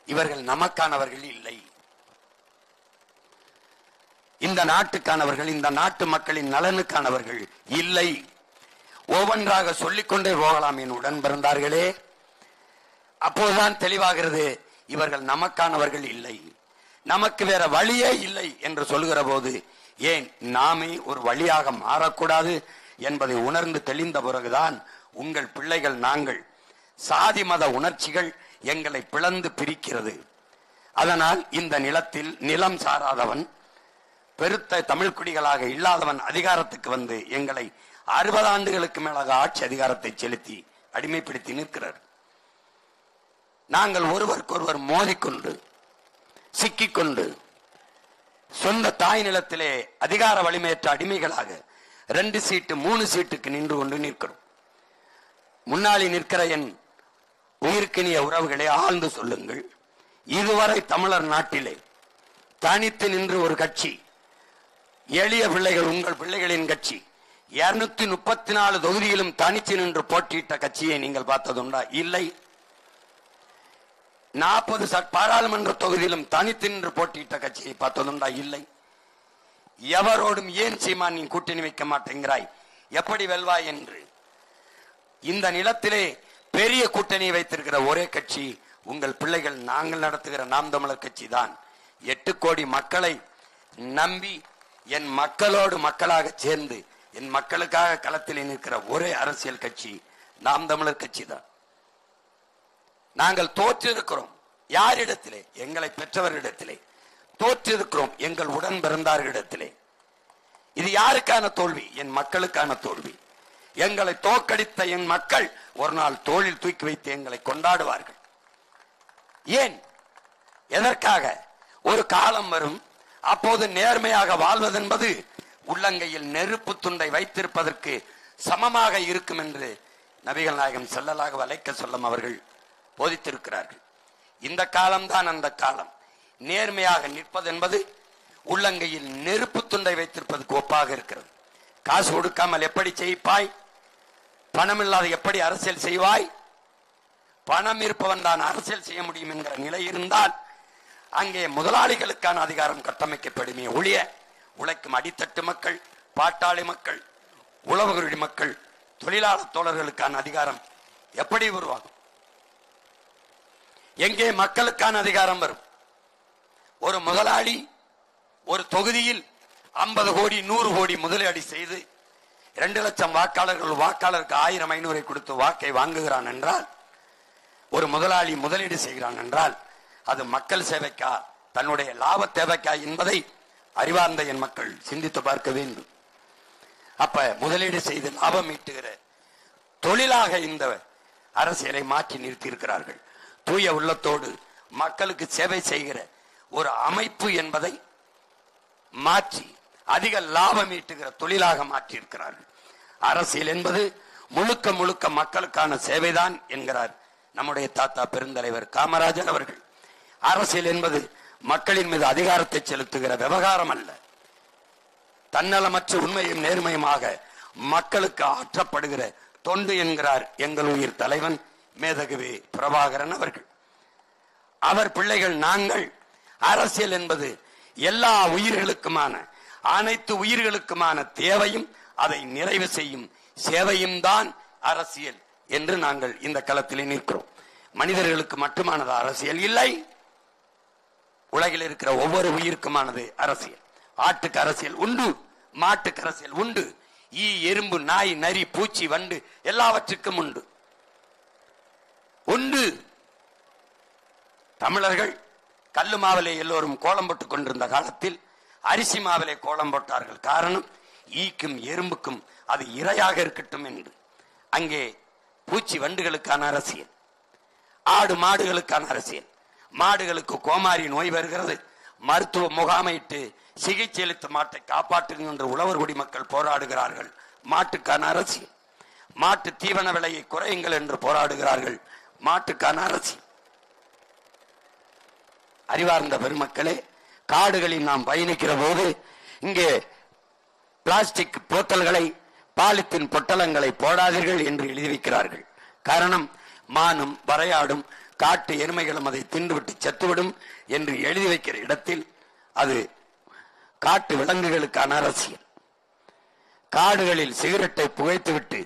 இவர்கள் நமக்கானவர்கள் இல்லை, இந்த நாட்டுக்கானவர்கள், இந்த நாட்டு மக்களின் நலனுக்கானவர்கள் இல்லை. ஒவ்வொன்றாக சொல்லிக்கொண்டே போகலாம் என் உடன் பிறந்தார்களே. அப்போதுதான் தெளிவாகிறது, இவர்கள் நமக்கானவர்கள் இல்லை, நமக்கு வேற வழியே இல்லை என்று சொல்கிற போது ஏன் நாமே ஒரு வழியாக மாறக்கூடாது என்பதை உணர்ந்து தெளிந்த பிறகுதான் உங்கள் பிள்ளைகள் நாங்கள் சாதி மத உணர்ச்சிகள் எங்களை பிளந்து பிரிக்கிறது. அதனால் இந்த நிலத்தில் நிலம் சாராதவன், பெருத்த தமிழ் குடிகளாக இல்லாதவன் அதிகாரத்துக்கு வந்து எங்களை 60 ஆண்டுகளுக்கு மேலாக ஆட்சி அதிகாரத்தை செலுத்தி அடிமைப்படுத்தி நிற்கிறார். நாங்கள் ஒருவருக்கொருவர் மோதிக்கொண்டு சிக்கிக்கொண்டு சொந்த தாய் நிலத்திலே அதிகார வலிமையற்ற அடிமைகளாக 2 சீட்டு 3 சீட்டுக்கு நின்று கொண்டு நிற்கிறோம். முன்னாடி நிற்கிற என் உயிர்க்கினிய உறவுகளை ஆழ்ந்து சொல்லுங்கள். இதுவரை தமிழர் நாட்டிலே தனித்து நின்று ஒரு கட்சி, எளிய பிள்ளைகள், உங்கள் பிள்ளைகளின் கட்சி 234 தொகுதியிலும் தனித்து நின்று போட்டியிட்ட கட்சியை நீங்கள் பார்த்ததுண்டா? இல்லை. 40 பாராளுமன்ற தொகுதியிலும் தனித்து நின்று போட்டியிட்ட கட்சியை பார்த்ததுண்டா? இல்லை. எவரோடும் ஏன் சீமான் நீ கூட்டணி வைக்க மாட்டேங்கிறாய், எப்படி வெல்வாய் என்று இந்த நிலத்திலே பெரிய கூட்டணியை வைத்திருக்கிற ஒரே கட்சி உங்கள் பிள்ளைகள், நாங்கள் நடத்துகிற நாம் தமிழர் கட்சி தான். 8 கோடி மக்களை நம்பி என் மக்களோடு மக்களாக சேர்ந்து என் மக்களுக்காக களத்தில் நிற்கிற ஒரே அரசியல் கட்சி நாம் தமிழர் கட்சி தான். நாங்கள் தோற்றிருக்கிறோம். யாரிடத்திலே? எங்களை பெற்றவர்களிடத்திலே தோற்றிருக்கிறோம், எங்கள் உடன் பிறந்தார்களிடத்திலே. இது யாருக்கான தோல்வி? என் மக்களுக்கான தோல்வி. எங்களை தோற்கடித்த என் மக்கள் ஒரு நாள் தோளில் தூக்கி வைத்து எங்களை கொண்டாடுவார்கள். ஏன்? எதற்காக? ஒரு காலம் வரும், அப்போது நேர்மையாக வாழ்வதென்பது உள்ளங்கையில் நெருப்பு துண்டை வைத்திருப்பதற்கு சமமாக இருக்கும் என்று நபிகள் நாயகம் ஸல்லல்லாஹு அலைஹி வஸல்லம் அவர்கள் போதித்திருக்கிறார்கள். இந்த காலம்தான் அந்த காலம். நேர்மையாக நிற்பது என்பது உள்ளங்கையில் நெருப்பு துண்டை வைத்திருப்பதற்கு ஒப்பாக இருக்கிறது. காசு கொடுக்காமல் எப்படி செய்வாய்? பணம் இல்லாத எப்படி அரசியல் செய்வாய்? பணம் இருப்பவன் தான் அரசியல் செய்ய முடியும் என்கிற நிலை இருந்தால் அங்கே முதலாளிகளுக்கான அதிகாரம் கட்டமைக்கப்படுமே ஒழிய உழைக்கும் அடித்தட்டு மக்கள், பாட்டாளி மக்கள், உழவர்களுடைய மக்கள், தொழிலாளர் தோழர்களுக்கான அதிகாரம் எப்படி உருவாகும்? எங்கே மக்களுக்கான அதிகாரம் வரும்? ஒரு முதலாளி ஒரு தொகுதியில் 50 கோடி 100 கோடி முதலீடு செய்து 2 லட்சம் வாக்காளருக்கு 1000 500 கொடுத்து வாக்கை வாங்குகிறான் என்றால், ஒரு முதலாளி முதலீடு செய்கிறான் என்றால் அது மக்கள் சேவைக்கா தன்னுடைய லாப தேவைக்கா என்பதை அறிவார்ந்த என் மக்கள் சிந்தித்து பார்க்க வேண்டும். அப்ப முதலீடு செய்து லாபம் ஈட்டுகிற தொழிலாக இந்த அரசியலை மாற்றி நிறுத்தி இருக்கிறார்கள். தூய உள்ளத்தோடு மக்களுக்கு சேவை செய்கிற ஒரு அமைப்பு என்பதை மாற்றி அதிக லாபம் ஈட்டுகிற தொழிலாக மாற்றி இருக்கிறார்கள். அரசியல் என்பது முழுக்க முழுக்க மக்களுக்கான சேவைதான் என்கிறார் நம்முடைய தாத்தா பெருந்தலைவர் காமராஜர் அவர்கள். அரசியல் என்பது மக்களின் மீது அதிகாரத்தை செலுத்துகிற விவகாரம் அல்ல. தன்னலமற்ற உண்மையும் நேர்மையுமாக மக்களுக்கு ஆற்றப்படுகிற தொண்டு என்கிறார் எங்கள் உயிர் தலைவன் மேதகுவே பிரபாகரன் அவர்கள். அவர் பிள்ளைகள் நாங்கள். அரசியல் என்பது எல்லா உயிர்களுக்குமான, அனைத்து உயிர்களுக்குமான தேவையும் அதை நிறைவு செய்யும் சேவையும் தான் அரசியல் என்று நாங்கள் இந்த களத்திலே நிற்கிறோம். மனிதர்களுக்கு மட்டுமானது அரசியல் இல்லை, உலகில் இருக்கிற ஒவ்வொரு உயிருக்குமானது அரசியல். ஆட்டுக்கு அரசியல் உண்டு, மாட்டுக்கு அரசியல் உண்டு, ஈ எறும்பு நாய் நரி பூச்சி வண்டு எல்லாவற்றுக்கும் உண்டு உண்டு. தமிழர்கள் கல்லு மாவிலே எல்லோரும் கோலம் போட்டுக் கொண்டிருந்த காலத்தில் அரிசி மாவிலே கோலம் போட்டார்கள். காரணம், ஈக்கும் எறும்புக்கும் அது இரையாக இருக்கட்டும் என்று. அங்கே பூச்சி வண்டுகளுக்கான அரசியல், ஆடு மாடுகளுக்கான அரசியல். மாடுகளுக்கு கோமாரி நோய் வருகிறது, மருத்துவ முகாமையிட்டு சிகிச்சை அளித்த மாட்டை காப்பாற்றுங்கள் என்று உழவர் குடிமக்கள் போராடுகிறார்கள். மாட்டுக்கான அரசியல். மாட்டு தீவன விலையை குறையுங்கள் என்று போராடுகிறார்கள். மாட்டுக்கான அரசியல். அறிவார்ந்த பெருமக்களே, காடுகளில் நாம் பயணிக்கிற போது இங்கே பிளாஸ்டிக் போத்தல்களை, பாலித்தீன் பொட்டலங்களை போடாதீர்கள் என்று எழுதி வைக்கிறார்கள். காரணம், மானும் வரையாடும் காட்டு எருமைகளும் அதை தின்றுவிட்டு செத்துவிடும் என்று எழுதி வைக்கிற இடத்தில் அது காட்டு விலங்குகளுக்கான அரசியல். காடுகளில் சிகரெட்டை புகைத்துவிட்டு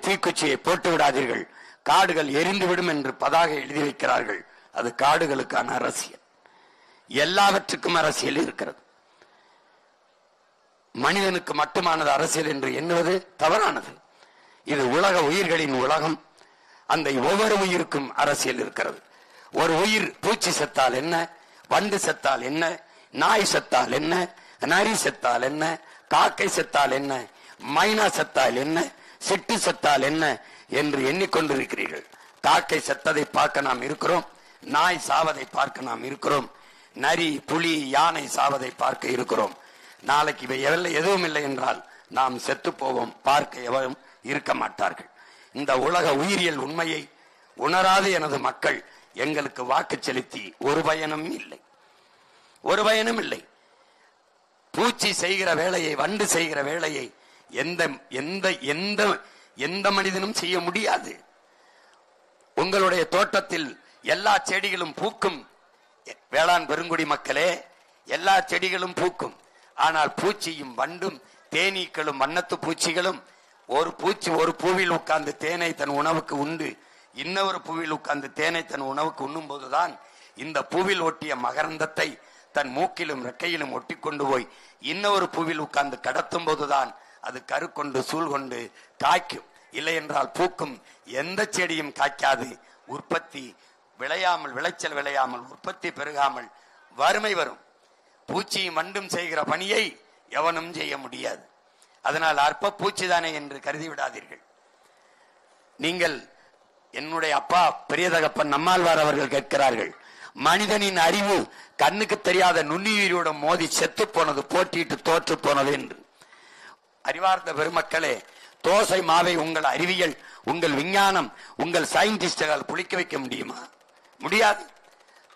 தீக்குச்சியை போட்டு விடாதீர்கள், காடுகள் எரிந்துவிடும் என்று பதாகை எழுதி வைக்கிறார்கள். அது காடுகளுக்கான அரசியல். எல்லாவற்றுக்கும் அரசியல் இருக்கிறது. மனிதனுக்கு மட்டுமானது அரசியல் என்று எண்ணுவது தவறானது. இது உலக உயிர்களின் உலகம். அந்த ஒவ்வொரு உயிருக்கும் அரசியல் இருக்கிறது. ஒரு உயிர் பூச்சி செத்தால் என்ன, வண்டு செத்தால் என்ன, நாய் செத்தால் என்ன, நரி செத்தால் என்ன, காக்கை செத்தால் என்ன, மைனா செத்தால் என்ன, சிட்டு செத்தால் என்ன என்று எண்ணிக்கொண்டிருக்கிறீர்கள். காக்கை செத்ததை பார்க்க நாம் இருக்கிறோம், நாய் சாவதை பார்க்க நாம் இருக்கிறோம், நரி புலி யானை சாவதை பார்க்க இருக்கிறோம். நாளைக்கு இவை எதுவும் இல்லை என்றால் நாம் செத்து போவோம், பார்க்க எவரும் இருக்க மாட்டார்கள். இந்த உலக உயிரியல் உண்மையை உணராத எனது மக்கள் எங்களுக்கு வாக்கு செலுத்தி ஒரு பயனும் இல்லை, ஒரு பயனும் இல்லை. பூச்சி செய்கிற வேலையை, வண்டு செய்கிற வேலையை எந்த எந்த எந்த எந்த மனிதனும் செய்ய முடியாது. உங்களுடைய தோட்டத்தில் எல்லா செடிகளும் பூக்கும், வேளாண் பெருங்குடி மக்களே, எல்லா செடிகளும் பூக்கும். ஆனால் பூச்சியும் வண்டும் தேனீக்களும் வண்ணத்து பூச்சிகளும் ஒரு பூச்சி ஒரு பூவில் உட்கார்ந்து தேனை தன் உணவுக்கு உண்டு, இன்னொரு பூவில் உட்கார்ந்து தேனை தன் உணவுக்கு உண்ணும் போதுதான் இந்த பூவில் ஒட்டிய மகரந்தத்தை தன் மூக்கிலும் ரெக்கையிலும் ஒட்டி கொண்டு போய் இன்னொரு பூவில் உட்கார்ந்து கடத்தும் போதுதான் அது கரு கொண்டு சூழ் கொண்டு காய்க்கும். இல்லை என்றால் பூக்கும் எந்த செடியும் காய்க்காது. உற்பத்தி விளையாமல், விளைச்சல் விளையாமல், உற்பத்தி பெருகாமல் வறுமை வரும். பூச்சியும் வண்டும் செய்கிற பணியை எவனும் செய்ய முடியாது. அதனால் அற்ப பூச்சிதானே என்று கருதி விடாதீர்கள். நீங்கள், என்னுடைய அப்பா பெரிய தகப்பன் நம்மாழ்வார் அவர்கள் கேட்கிறார்கள், மனிதனின் அறிவு கண்ணுக்கு தெரியாத நுண்ணுயிரோடு மோதி செத்து போனது, போட்டிட்டு தோற்று போனது என்று. அறிவார்ந்த பெருமக்களே, தோசை மாவை உங்கள் அறிவியல், உங்கள் விஞ்ஞானம், உங்கள் சயின்டிஸ்டுகள் புளிக்க வைக்க முடியுமா? முடியாது.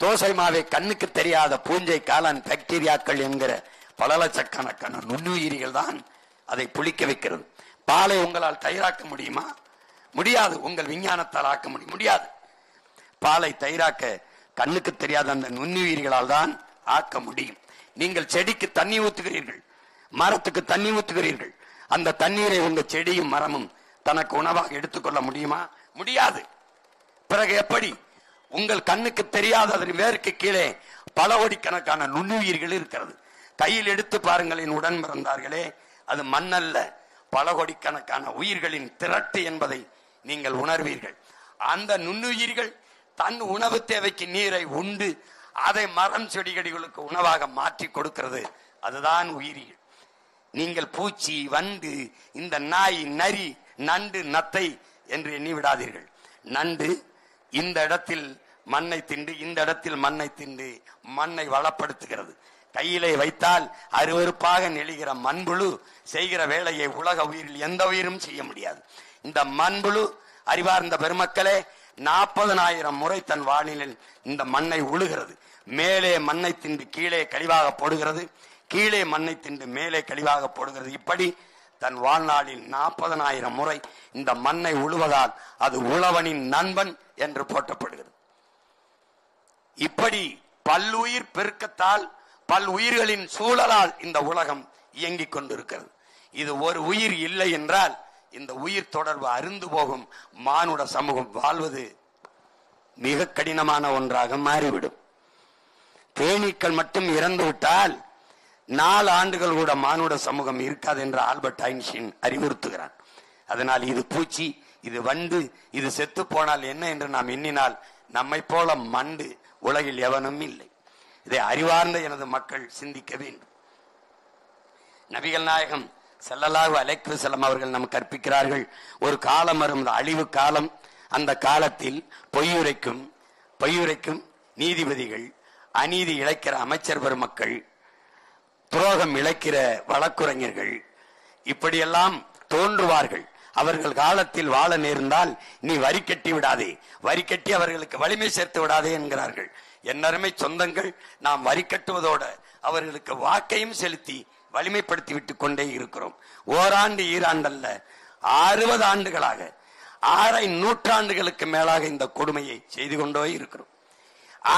தோசை மாவை கண்ணுக்கு தெரியாத பூஞ்சை, காளான், பாக்டீரியாக்கள் என்கிற பல லட்சக்கணக்கான நுண்ணுயிரிகள் தான் அதை புளிக்க வைக்கிறது. பாலை உங்களால் தயிராக்க முடியுமா? முடியாது. உங்கள் விஞ்ஞானத்தால் ஆக்க முடியாது. பாலை தயிராக்க கண்ணுக்கு தெரியாத அந்த நுண்ணுயிரிகளால் தான் ஆக்க முடியும். நீங்கள் செடிக்கு தண்ணி ஊத்துகிறீர்கள், மரத்துக்கு தண்ணி ஊத்துகிறீர்கள். அந்த தண்ணீரை உங்க செடியும் மரமும் தனக்கு உணவாக எடுத்துக்கொள்ள முடியுமா? முடியாது. பிறகு எப்படி? உங்கள் கண்ணுக்கு தெரியாத அதன் வேருக்கு கீழே பல கோடிக்கணக்கான நுண்ணுயிர்கள் இருக்கிறது. கையில் எடுத்து பாருங்கள் என் உடன் பிறந்தார்களே, அது மண்ணல்ல, பல கோடிக்கணக்கான உயிர்களின் திரட்டு என்பதை நீங்கள் உணர்வீர்கள். அந்த நுண்ணுயிர்கள் தன் உணவு தேவைக்கு நீரை உண்டு அதை மரம் செடிகளுக்கு உணவாக மாற்றி கொடுக்கிறது. அதுதான் உயிரியல். நீங்கள் பூச்சி, வண்டு, இந்த நாய், நரி, நண்டு, நத்தை என்று எண்ணி விடாதீர்கள். நண்டு இந்த இடத்தில் மண்ணை தின்று, இந்த இடத்தில் மண்ணை தின்று மண்ணை வளப்படுத்துகிறது. கையிலே வைத்தால் அருவருப்பாக நெளிகிற மண்புழு செய்கிற வேலையை உலக உயிரில் எந்த உயிரும் செய்ய முடியாது. இந்த மண்புழு, அறிவார்ந்த பெருமக்களே, 40,000 முறை தன் வானிலில் இந்த மண்ணை உழுகிறது. மேலே மண்ணை தின்று கீழே கழிவாக போடுகிறது, கீழே மண்ணை தின்று மேலே கழிவாக போடுகிறது. இப்படி தன் வாழ்நாளில் 40,000 முறை இந்த மண்ணை உழுவதால் அது உழவனின் நண்பன் என்று போற்றப்படுகிறது. இப்படி பல்லுயிர் பெருக்கத்தால், பல் உயிர்களின் சூழலால் இந்த உலகம் இயங்கிக் கொண்டிருக்கிறது. இது ஒரு உயிர் இல்லை என்றால் இந்த உயிர் தொடர்பு அருந்து போகும். மானுட சமூகம் வாழ்வது மிக கடினமான ஒன்றாக மாறிவிடும். தேனீக்கள் மட்டும் இறந்து விட்டால் 4 ஆண்டுகள் கூட மானுட சமூகம் இருக்காது என்று ஆல்பர்ட் ஐன்ஸ்டீன் அறிவுறுத்துகிறான். அதனால் இது பூச்சி, இது வண்டு, இது செத்து போனால் என்ன என்று நாம் எண்ணினால் நம்மை போல மண்டு உலகில் எவனும் இல்லை. இதை அறிவார்ந்த எனது மக்கள் சிந்திக்க வேண்டும். நபிகள் நாயகம் ஸல்லல்லாஹு அலைஹி வஸல்லம் அவர்கள் நமக்கு கற்பிக்கிறார்கள், ஒரு காலம் வரும், அழிவு காலம். அந்த காலத்தில் பொய்யுரைக்கும் நீதிபதிகள், அநீதி இழைக்கிற அமைச்சர் பெருமக்கள், துரோகம் இழைக்கிற வழக்குரைஞர்கள் இப்படியெல்லாம் தோன்றுவார்கள். அவர்கள் காலத்தில் வாழ நேர்ந்தால் நீ வரி கட்டி விடாதே, வரி கட்டி அவர்களுக்கு வலிமை சேர்த்து விடாதே என்கிறார்கள். என்னருமை சொந்தங்கள், நாம் வரி கட்டுவதோடு அவர்களுக்கு வாக்கையும் செலுத்தி வலிமைப்படுத்தி விட்டுக் கொண்டே இருக்கிறோம். ஓராண்டு ஈராண்டல்ல, 60 ஆண்டுகளாக, 6 நூற்றாண்டுகளுக்கு மேலாக இந்த கொடுமையை செய்து கொண்டே இருக்கிறோம்.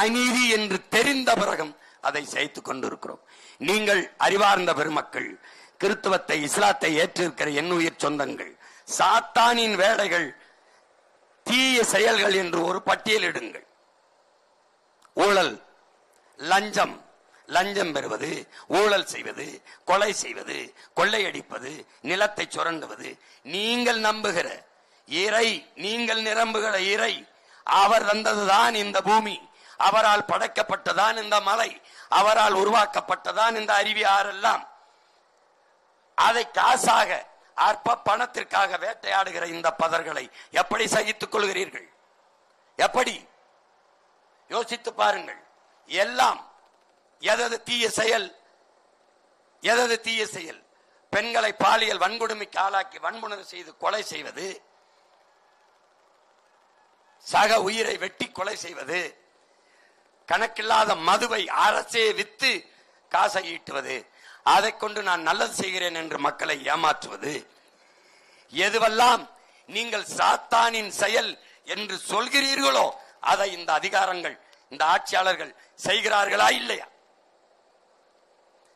அநீதி என்று தெரிந்த பிறகும் அதை செய்து கொண்டிருக்கிறோம். நீங்கள் அறிவார்ந்த பெருமக்கள், கிறிஸ்துவத்தை, இஸ்லாத்தை ஏற்றிருக்கிற என் உயிர் சொந்தங்கள், சாத்தானின் வேலைகள், தீய செயல்கள் என்று ஒரு பட்டியலிடுங்கள். ஊழல், லஞ்சம் பெறுவது, ஊழல் செய்வது, கொலை செய்வது, கொள்ளையடிப்பது, நிலத்தை சுரண்டுவது, நீங்கள் நம்புகிற இறை, நீங்கள் நிரம்புகிற இறை, அவர் தந்ததுதான் இந்த பூமி, அவரால் படைக்கப்பட்டதான் இந்த மலை, அவரால் உருவாக்கப்பட்டதான் இந்த அருவி, ஆறெல்லாம். அதை காசாக, அற்ப பணத்திற்காக வேட்டையாடுகிற இந்த பதர்களை எப்படி சகித்துக் கொள்கிறீர்கள்? எப்படி? யோசித்து பாருங்கள். எல்லாம் எதது தீய செயல், எதது தீய செயல்? பெண்களை பாலியல் வன்கொடுமைக்கு ஆளாக்கி வன்புணர்வு செய்து கொலை செய்வது, சக உயிரை வெட்டி கொலை செய்வது, கணக்கில்லாத மதுவை அரசே வித்து காசை ஈட்டுவது, அதை கொண்டு நான் நல்லது செய்கிறேன் என்று மக்களை ஏமாற்றுவது, எதுவெல்லாம் நீங்கள் சாத்தானின் செயல் என்று சொல்கிறீர்களோ அதை இந்த அதிகாரங்கள், இந்த ஆட்சியாளர்கள் செய்கிறார்களா இல்லையா?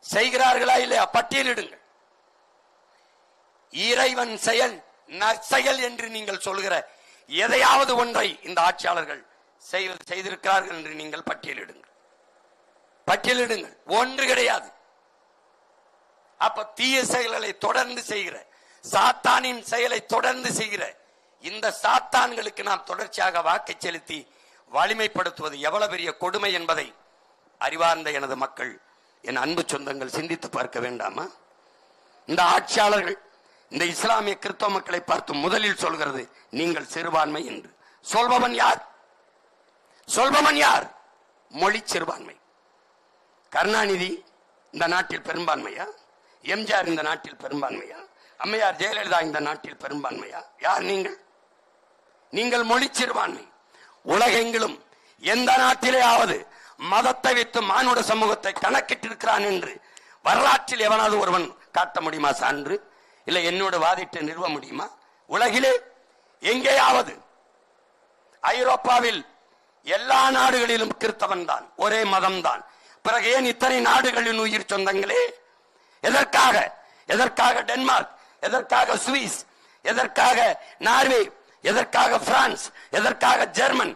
செய்கிறார்களா இல்லையா? பட்டியலிடுங்கள். இறைவன் செயல், நற்செயல் என்று நீங்கள் சொல்கிற எதையாவது ஒன்றை இந்த ஆட்சியாளர்கள் செய்திருக்கிறார்கள் என்று நீங்கள் பட்டியலிடுங்கள். பட்டியலிடுங்கள். ஒன்று கிடையாது. அப்ப தீய செயல்களை தொடர்ந்து செய்கிற, சாத்தானின் செயலை தொடர்ந்து செய்கிற இந்த சாத்தான்களுக்கு நாம் தொடர்ச்சியாக வாக்கை செலுத்தி வலிமைப்படுத்துவது எவ்வளவு பெரிய கொடுமை என்பதை அறிவார்ந்த எனது மக்கள், என் அன்பு சொந்தங்கள் சிந்தித்து பார்க்க வேண்டாமா? இந்த ஆட்சியாளர்கள் இந்த இஸ்லாமிய கிறிஸ்தவ மக்களை பார்த்து முதலில் சொல்கிறது நீங்கள் சிறுபான்மை என்று. சொல்பவன் யார்? சொல்பவன் யார்? மொழி சிறுபான்மை. கருணாநிதி இந்த நாட்டில் பெரும்பான்மையா? எம்ஜிஆர் இந்த நாட்டில் பெரும்பான்மையா? அம்மையார் ஜெயலலிதா இந்த நாட்டில் பெரும்பான்மையா? யார் நீங்கள்? நீங்கள் மொழி சிறுபான்மை. உலகெங்கிலும் எந்த நாட்டிலேயாவது மதத்தை வைத்து மானுட சமூகத்தை கணக்கிட்டிருக்கிறான் என்று வரலாற்றில் எவனாவது ஒருவன் காட்ட முடியுமா? சான்று இல்லை என்னோடு வாதிட்டு நிறுவ முடியுமா? உலகிலே எங்கேயாவது? ஐரோப்பாவில் எல்லா நாடுகளிலும் கிறிஸ்தவன் தான், ஒரே மதம் தான். பிறகு ஏன் இத்தனை நாடுகளின் உயிர் சொந்தங்களே? எதற்காக? எதற்காக டென்மார்க்? எதற்காக சுவிஸ்? எதற்காக நார்வே? எதற்காக பிரான்ஸ்? எதற்காக ஜெர்மன்?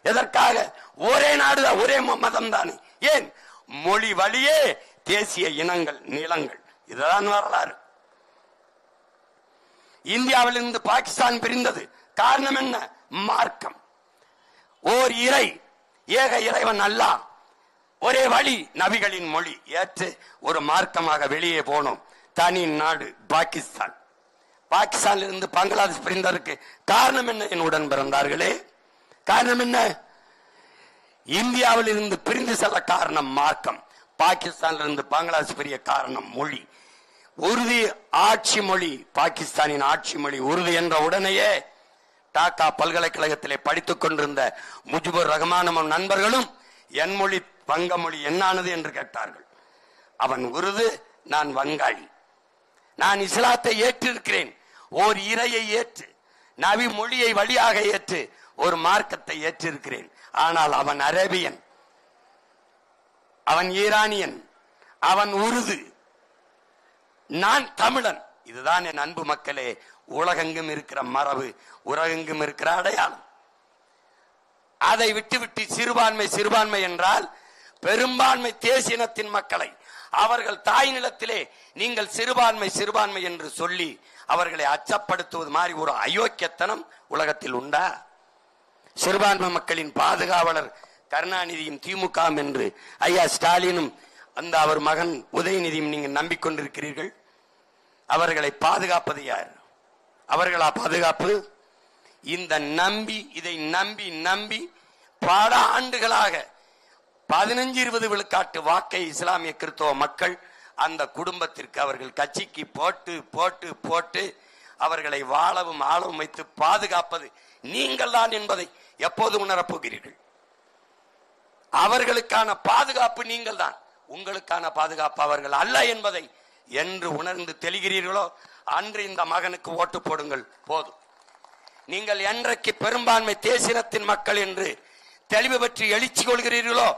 எதற்காக? ஒரே நாடுதான், ஒரே மதம் தானே. ஏன்? மொழி வழியே தேசிய இனங்கள், நிலங்கள். இதுதான் வரலாறு. இந்தியாவிலிருந்து பாகிஸ்தான் பிரிந்தது காரணம் என்ன? மார்க்கம். ஓர் இறை, ஏக இறைவன் அல்லாஹ். ஒரே வழி நபிகளின் மொழி ஏற்று ஒரு மார்க்கமாக வெளியே போனோம். தனி நாடு பாகிஸ்தான். பாகிஸ்தானில் இருந்து பங்களாதேஷ் பிரிந்ததற்கு காரணம் என்ன? என் உடன் பிறந்தார்களே, காரணம் என்ன? இந்தியாவில் இருந்து பிரிந்து செல்ல காரணம் மார்க்கம். பாகிஸ்தானில் இருந்து பங்களாதேஷ் பிரிய காரணம் மொழி. உருது ஆட்சி மொழி, பாகிஸ்தானின் ஆட்சி மொழி உருது என்ற உடனேயே டாக்கா பல்கலைக்கழகத்திலே படித்துக் கொண்டிருந்த முஜிபுர் ரஹ்மானும் நண்பர்களும் என் மொழி வங்க மொழி என்னானது என்று கேட்டார்கள். அவன் உருது, நான் வங்காளி. நான் இஸ்லாத்தை ஏற்றிருக்கிறேன், ஓர் இறையை ஏற்று நபி மொழியை வழியாக ஏற்று ஒரு மார்க்கத்தை ஏற்றிருக்கிறேன். ஆனால் அவன் அரேபியன், அவன் ஈரானியன், அவன் உருது, நான் தமிழன். இதுதான் என் அன்பு மக்களே உலகெங்கும் இருக்கிற மரபு, உலகெங்கும் இருக்கிற அடையாளம். அதை விட்டுவிட்டு சிறுபான்மை சிறுபான்மை என்றால் பெரும்பான்மை தேசியனத்தின் மக்களை அவர்கள் தாய் நிலத்திலே நீங்கள் சிறுபான்மை சிறுபான்மை என்று சொல்லி அவர்களை அச்சப்படுத்துவது மாதிரி ஒரு அயோக்கியத்தனம் உலகத்தில் உண்டா? சிறுபான்மை மக்களின் பாதுகாவலர் கருணாநிதியும் திமுக என்று ஐயா ஸ்டாலினும் அந்த அவர் மகன் உதயநிதியும் நீங்கள் நம்பிக்கொண்டிருக்கிறீர்கள். அவர்களை பாதுகாப்பது யார்? அவர்களா பாதுகாப்பு? இந்த நம்பி இதை நம்பி நம்பி பல ஆண்டுகளாக 15-20 விழுக்காட்டு வாக்கை இஸ்லாமிய கிறிஸ்தவ மக்கள் அந்த குடும்பத்திற்கு அவர்கள் கட்சிக்கு போட்டு போட்டு போட்டு அவர்களை வாழவும் ஆளவும் வைத்து பாதுகாப்பது நீங்கள் தான் என்பதை எப்போது உணரப்போகிறீர்கள்? அவர்களுக்கான பாதுகாப்பு நீங்கள் தான், உங்களுக்கான பாதுகாப்பு அவர்கள் அல்ல என்பதை என்று உணர்ந்து தெளிகிறீர்களோ அன்று இந்த மகனுக்கு ஓட்டு போடுங்கள். போதும். நீங்கள் என்றைக்கு பெரும்பான்மை தேசியத்தின் மக்கள் என்று தெளிவு பற்றி எழுச்சி கொள்கிறீர்களோ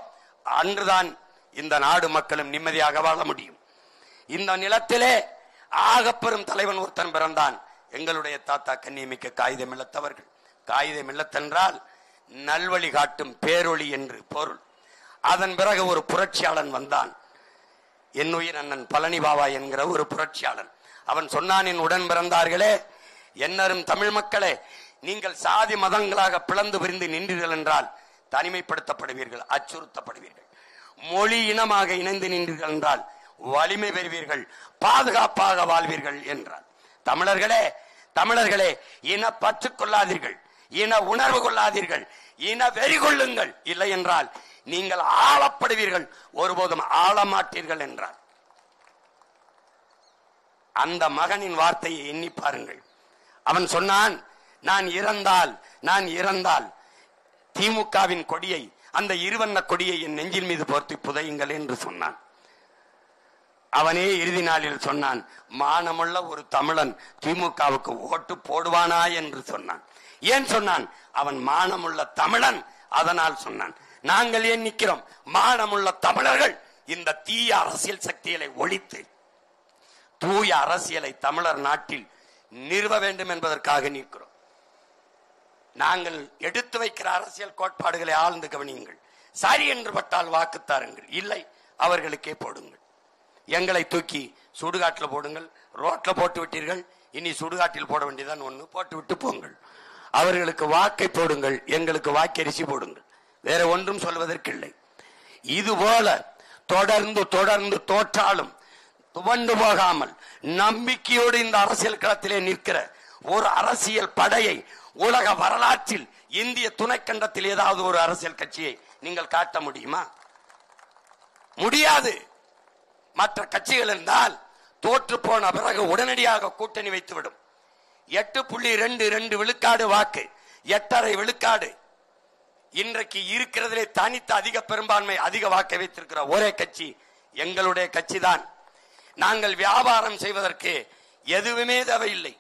அன்றுதான் இந்த நாடு மக்களும் நிம்மதியாக வாழ முடியும். இந்த நிலத்திலே ஆகப்பெரும் தலைவன் ஒருத்தன் பிறந்தான். எங்களுடைய தாத்தா கண்ணியமிக்க காகித மில்லத்தவர்கள். காகித மில்லத்தென்றால் நல்வழி காட்டும் பேரொளி என்று பொருள். அதன் பிறகு ஒரு புரட்சியாளன் வந்தான், என்னுயிர் அண்ணன் பழனி பாபா என்கிற ஒரு புரட்சியாளன். அவன் சொன்னான், என் உடன் பிறந்தார்களே, என்னரும் தமிழ் மக்களே, நீங்கள் சாதி மதங்களாக பிளந்து பிரிந்து நின்றீர்கள் என்றால் தனிமைப்படுத்தப்படுவீர்கள், அச்சுறுத்தப்படுவீர்கள். மொழி இனமாக இணைந்து நின்றீர்கள் என்றால் வலிமை பெறுவீர்கள், பாதுகாப்பாக வாழ்வீர்கள் என்றார். தமிழர்களே, தமிழர்களே, இன பற்று கொள்ளாதீர்கள், இன உணர்வு கொள்ளாதீர்கள், இன வெறி கொள்ளுங்கள், இல்லை என்றால் நீங்கள் ஆளப்படுவீர்கள், ஒருபோதும் ஆளமாட்டீர்கள் என்றார். அந்த மகனின் வார்த்தையை எண்ணி பாருங்கள். அவன் சொன்னான், நான் இறந்தால் திமுகவின் கொடியை, அந்த இருவண்ண கொடியை என் நெஞ்சில் மீது போர்த்தி புதையுங்கள் என்று சொன்னான். அவனே இறுதி நாளில் சொன்னான், மானமுள்ள ஒரு தமிழன் திமுகவுக்கு ஓட்டு போடுவானா என்று சொன்னான். ஏன் சொன்னான்? அவன் மானமுள்ள தமிழன், அதனால் சொன்னான். நாங்கள் ஏன் நிற்கிறோம்? மானமுள்ள தமிழர்கள் இந்த தீய அரசியல் சக்திகளை ஒழித்து தூய அரசியலை தமிழர் நாட்டில் நிறுவ வேண்டும் என்பதற்காக நிற்கிறோம். நாங்கள் எடுத்து வைக்கிற அரசியல் கோட்பாடுகளை ஆழ்ந்து கவனியுங்கள். சரி என்று பட்டால் வாக்கு தாருங்கள், இல்லை அவர்களுக்கே போடுங்கள். எங்களை தூக்கி சுடுகாட்டில் போடுங்கள். ரோட்ல போட்டு விட்டீர்கள், இனி சுடுகாட்டில் போட வேண்டியதான் ஒண்ணு, போட்டு விட்டு போங்கள். அவர்களுக்கு வாக்கை போடுங்கள், எங்களுக்கு வாக்கரிசி போடுங்கள். வேற ஒன்றும் சொல்வதற்கு இல்லை. இதுபோல தொடர்ந்து தொடர்ந்து தோற்றாலும் துவண்டு போகாமல் நம்பிக்கையோடு இந்த அரசியல் களத்திலே நிற்கிற ஒரு அரசியல் படையை உலக வரலாற்றில் இந்திய துணைக்கண்டத்தில் ஏதாவது ஒரு அரசியல் கட்சியை நீங்கள் காட்ட முடியுமா? முடியாது. மற்ற கட்சிகள் இருந்தால் தோற்று போன பிறகு உடனடியாக கூட்டணி வைத்துவிடும். 8.22 விழுக்காடு வாக்கு, 8.5 விழுக்காடு. இன்றைக்கு இருக்கிறதிலே தனித்த அதிக பெரும்பான்மை அதிக வாக்கை வைத்திருக்கிற ஒரே கட்சி எங்களுடைய கட்சி தான். நாங்கள் வியாபாரம் செய்வதற்கு எதுவுமே தேவையில்லை.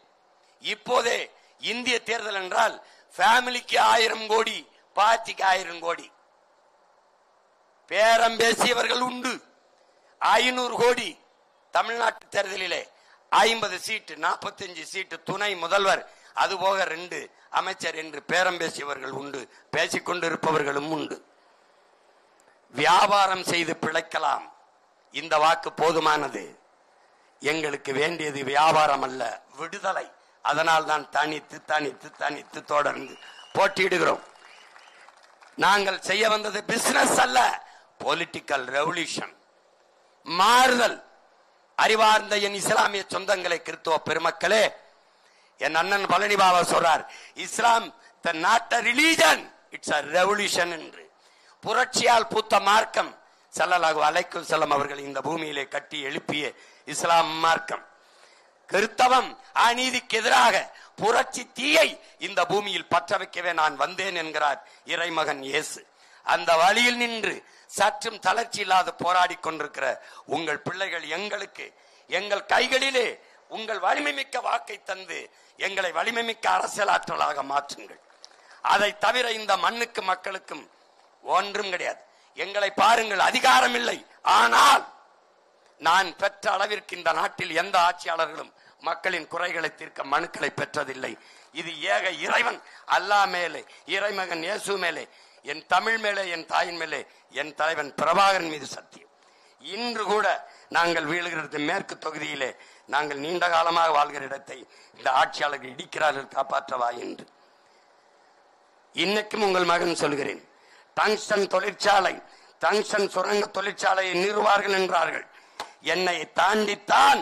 இப்போதே இந்திய தேர்தல் என்றால் ஃபேமிலிக்கு 1000 கோடி, பார்ட்டிக்கு 1000 கோடி. பேரம் பேசியவர்கள் உண்டு. 500 கோடி தமிழ்நாட்டு தேர்தலிலே 50 சீட்டு, 45 சீட்டு, துணை முதல்வர், அதுபோக 2 அமைச்சர் என்று பேரம் பேசியவர்கள் உண்டு, பேசிக்கொண்டிருப்பவர்களும் உண்டு. வியாபாரம் செய்து பிழைக்கலாம். இந்த வாக்கு போதுமானது. எங்களுக்கு வேண்டியது வியாபாரம் அல்ல, விடுதலை. அதனால் தான் தனித்து தனித்து தனித்து தொடர்ந்து போட்டியிடுகிறோம். நாங்கள் செய்ய வந்தது பிசினஸ் அல்ல, பொலிட்டிக்கல் ரெவல்யூஷன், மாறுதல். அறிவார்ந்த என் இஸ்லாமிய சொந்தங்களை, கிறிஸ்துவ பெருமக்களே, என் அண்ணன் பழனி பாபா சொல்றார், இஸ்லாம் not a religion, it's a revolution என்று. புரட்சியால் பூத்த மார்க்கம் ஸல்லல்லாஹு அலைஹி வஸல்லம் அவர்கள் இந்த பூமியிலே கட்டி எழுப்பிய இஸ்லாம் மார்க்கம். கிறிஸ்தவம் அநீதிக்கு எதிராக புரட்சி தீயை இந்த பூமியில் பற்ற வைக்கவே நான் வந்தேன் என்கிறார் இறைமகன் இயேசு. அந்த வழியில் நின்று சற்றும் தளர்ச்சி இல்லாத போராடி கொண்டிருக்கிற உங்கள் பிள்ளைகள் எங்களுக்கு, எங்கள் கைகளிலே உங்கள் வலிமை மிக்க வாக்கை தந்து எங்களை வலிமை மிக்க அரசியல் ஆற்றலாக மாற்றுங்கள். அதை தவிர இந்த மண்ணுக்கு மக்களுக்கும் ஒன்றும் கிடையாது. எங்களை பாருங்கள், அதிகாரம் இல்லை, ஆனால் நான் பெற்ற அளவிற்கு இந்த நாட்டில் எந்த ஆட்சியாளர்களும் மக்களின் குறைகளை தீர்க்க மனுக்களை பெற்றதில்லை. இது ஏக இறைவன் அல்லாஹ் மேலே, இறைமகன் இயேசு மேலே, என் தமிழ் மேலே, என் தாயின் மேலே, என் தலைவன் பிரபாகரன் மீது சத்தியம். இன்று கூட நாங்கள் வீழ்கிறது மேற்கு தொகுதியிலே நாங்கள் நீண்ட காலமாக வாழ்கிற இடத்தை இந்த ஆட்சியாளர்கள் இடிக்கிறார்கள், காப்பாற்றவா என்று. இன்னைக்கும் உங்கள் மகன் சொல்கிறேன், டங்ஸ்டன் தொழிற்சாலை, டங்ஸ்டன் சுரங்க தொழிற்சாலையை நிறுவார்கள் என்றார்கள். என்னை தாண்டித்தான்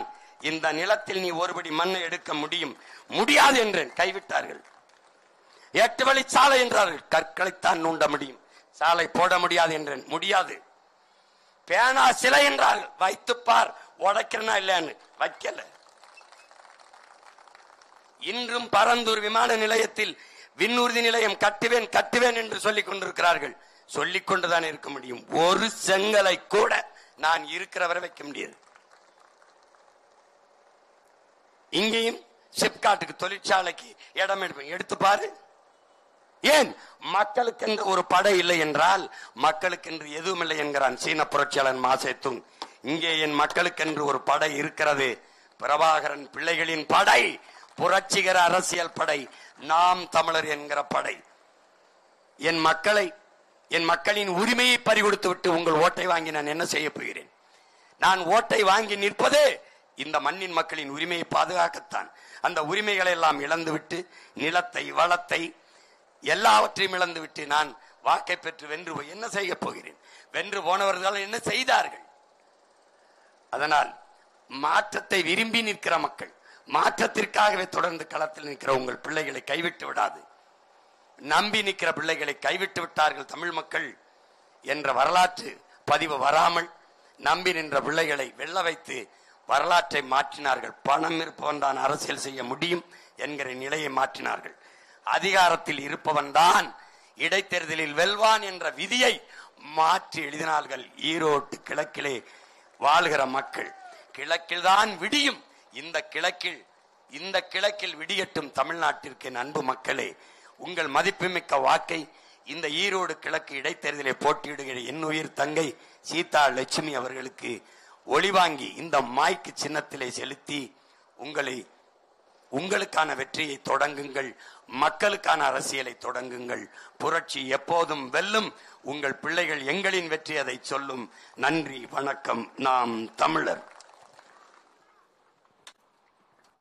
இந்த நிலத்தில் நீ ஒருபடி மண்ணை எடுக்க முடியும், முடியாது என்றேன், கைவிட்டார்கள். 8 வழி சாலை என்றார்கள், கற்களைத்தான் நூண்ட முடியும், சாலை போட முடியாது என்றேன், முடியாது. பேனா சிலை என்றார்கள், வைத்துப்பார் உடைக்கிறனா இல்லைன்னு, வைக்கல. இன்றும் பரந்தூர் விமான நிலையத்தில் விண்ணூர்தி நிலையம் கட்டுவேன் என்று சொல்லிக் கொண்டிருக்கிறார்கள். சொல்லிக் கொண்டுதான் இருக்க முடியும். ஒரு செங்கலை கூட நான் இருக்கிறவரை வைக்க முடியாது. இங்கேயும் சிப்காட்டுக்கு தொழிற்சாலைக்கு இடம் எடுத்து பாரு. ஏன்? மக்களுக்கென்று ஒரு படை இல்லை என்றால் மக்களுக்கென்று எதுவும் இல்லை என்கிறான் சீன புரட்சியாளன் மாசேத்துங். இங்கே என் மக்களுக்கென்று ஒரு படை இருக்கிறது, பிரபாகரன் பிள்ளைகளின் படை, புரட்சிகர அரசியல் படை, நாம் தமிழர் என்கிற படை. என் மக்களின் உரிமையை பறிகொடுத்து விட்டு உங்கள் ஓட்டை வாங்கி நான் என்ன செய்ய போகிறேன்? நான் ஓட்டை வாங்கி நிற்பதே இந்த மண்ணின் மக்களின் உரிமையை பாதுகாக்கத்தான். அந்த உரிமைகளை எல்லாம் இழந்துவிட்டு, நிலத்தை, வளத்தை எல்லாவற்றையும் இழந்துவிட்டு நான் வாக்கை பெற்று வென்று போய் என்ன செய்ய போகிறேன்? வென்று போனவர்கள் என்ன செய்தார்கள்? அதனால் மாற்றத்தை விரும்பி நிற்கிற மக்கள், மாற்றத்திற்காகவே தொடர்ந்து களத்தில் நிற்கிற உங்கள் பிள்ளைகளை கைவிட்டு விடாது. நம்பி நிற்கிற பிள்ளைகளை கைவிட்டு விட்டார்கள் தமிழ் மக்கள் என்ற வரலாற்று பதிவு வராமல் நம்பி நின்ற பிள்ளைகளை வெல்ல வைத்து வரலாற்றை மாற்றினார்கள். பணம் இருப்பவன் தான் அரசியல் செய்ய முடியும் என்கிற நிலையை மாற்றினார்கள். அதிகாரத்தில் இருப்பவன் தான் இடைத்தேர்தலில் வெல்வான் என்ற விதியை மாற்றி எழுதினார்கள். ஈரோடு கிழக்கிலே வாழ்கிற மக்கள், கிழக்கில் தான் விடியும், இந்த கிழக்கில் விடியட்டும் தமிழ்நாட்டிற்கு. அன்பு மக்களே, உங்கள் மதிப்புமிக்க வாக்கை இந்த ஈரோடு கிழக்கு இடைத்தேர்தலை போட்டியிடுகிற என் உயிர் தங்கை சீதா லட்சுமி அவர்களுக்கு ஒளிவாங்கி இந்த மாய்க்கு சின்னத்திலே செலுத்தி உங்களுக்கான வெற்றியை தொடங்குங்கள், மக்களுக்கான அரசியலை தொடங்குங்கள். புரட்சி எப்போதும் வெல்லும். உங்கள் பிள்ளைகள் எங்களின் வெற்றி அதை சொல்லும். நன்றி, வணக்கம். நாம் தமிழர்.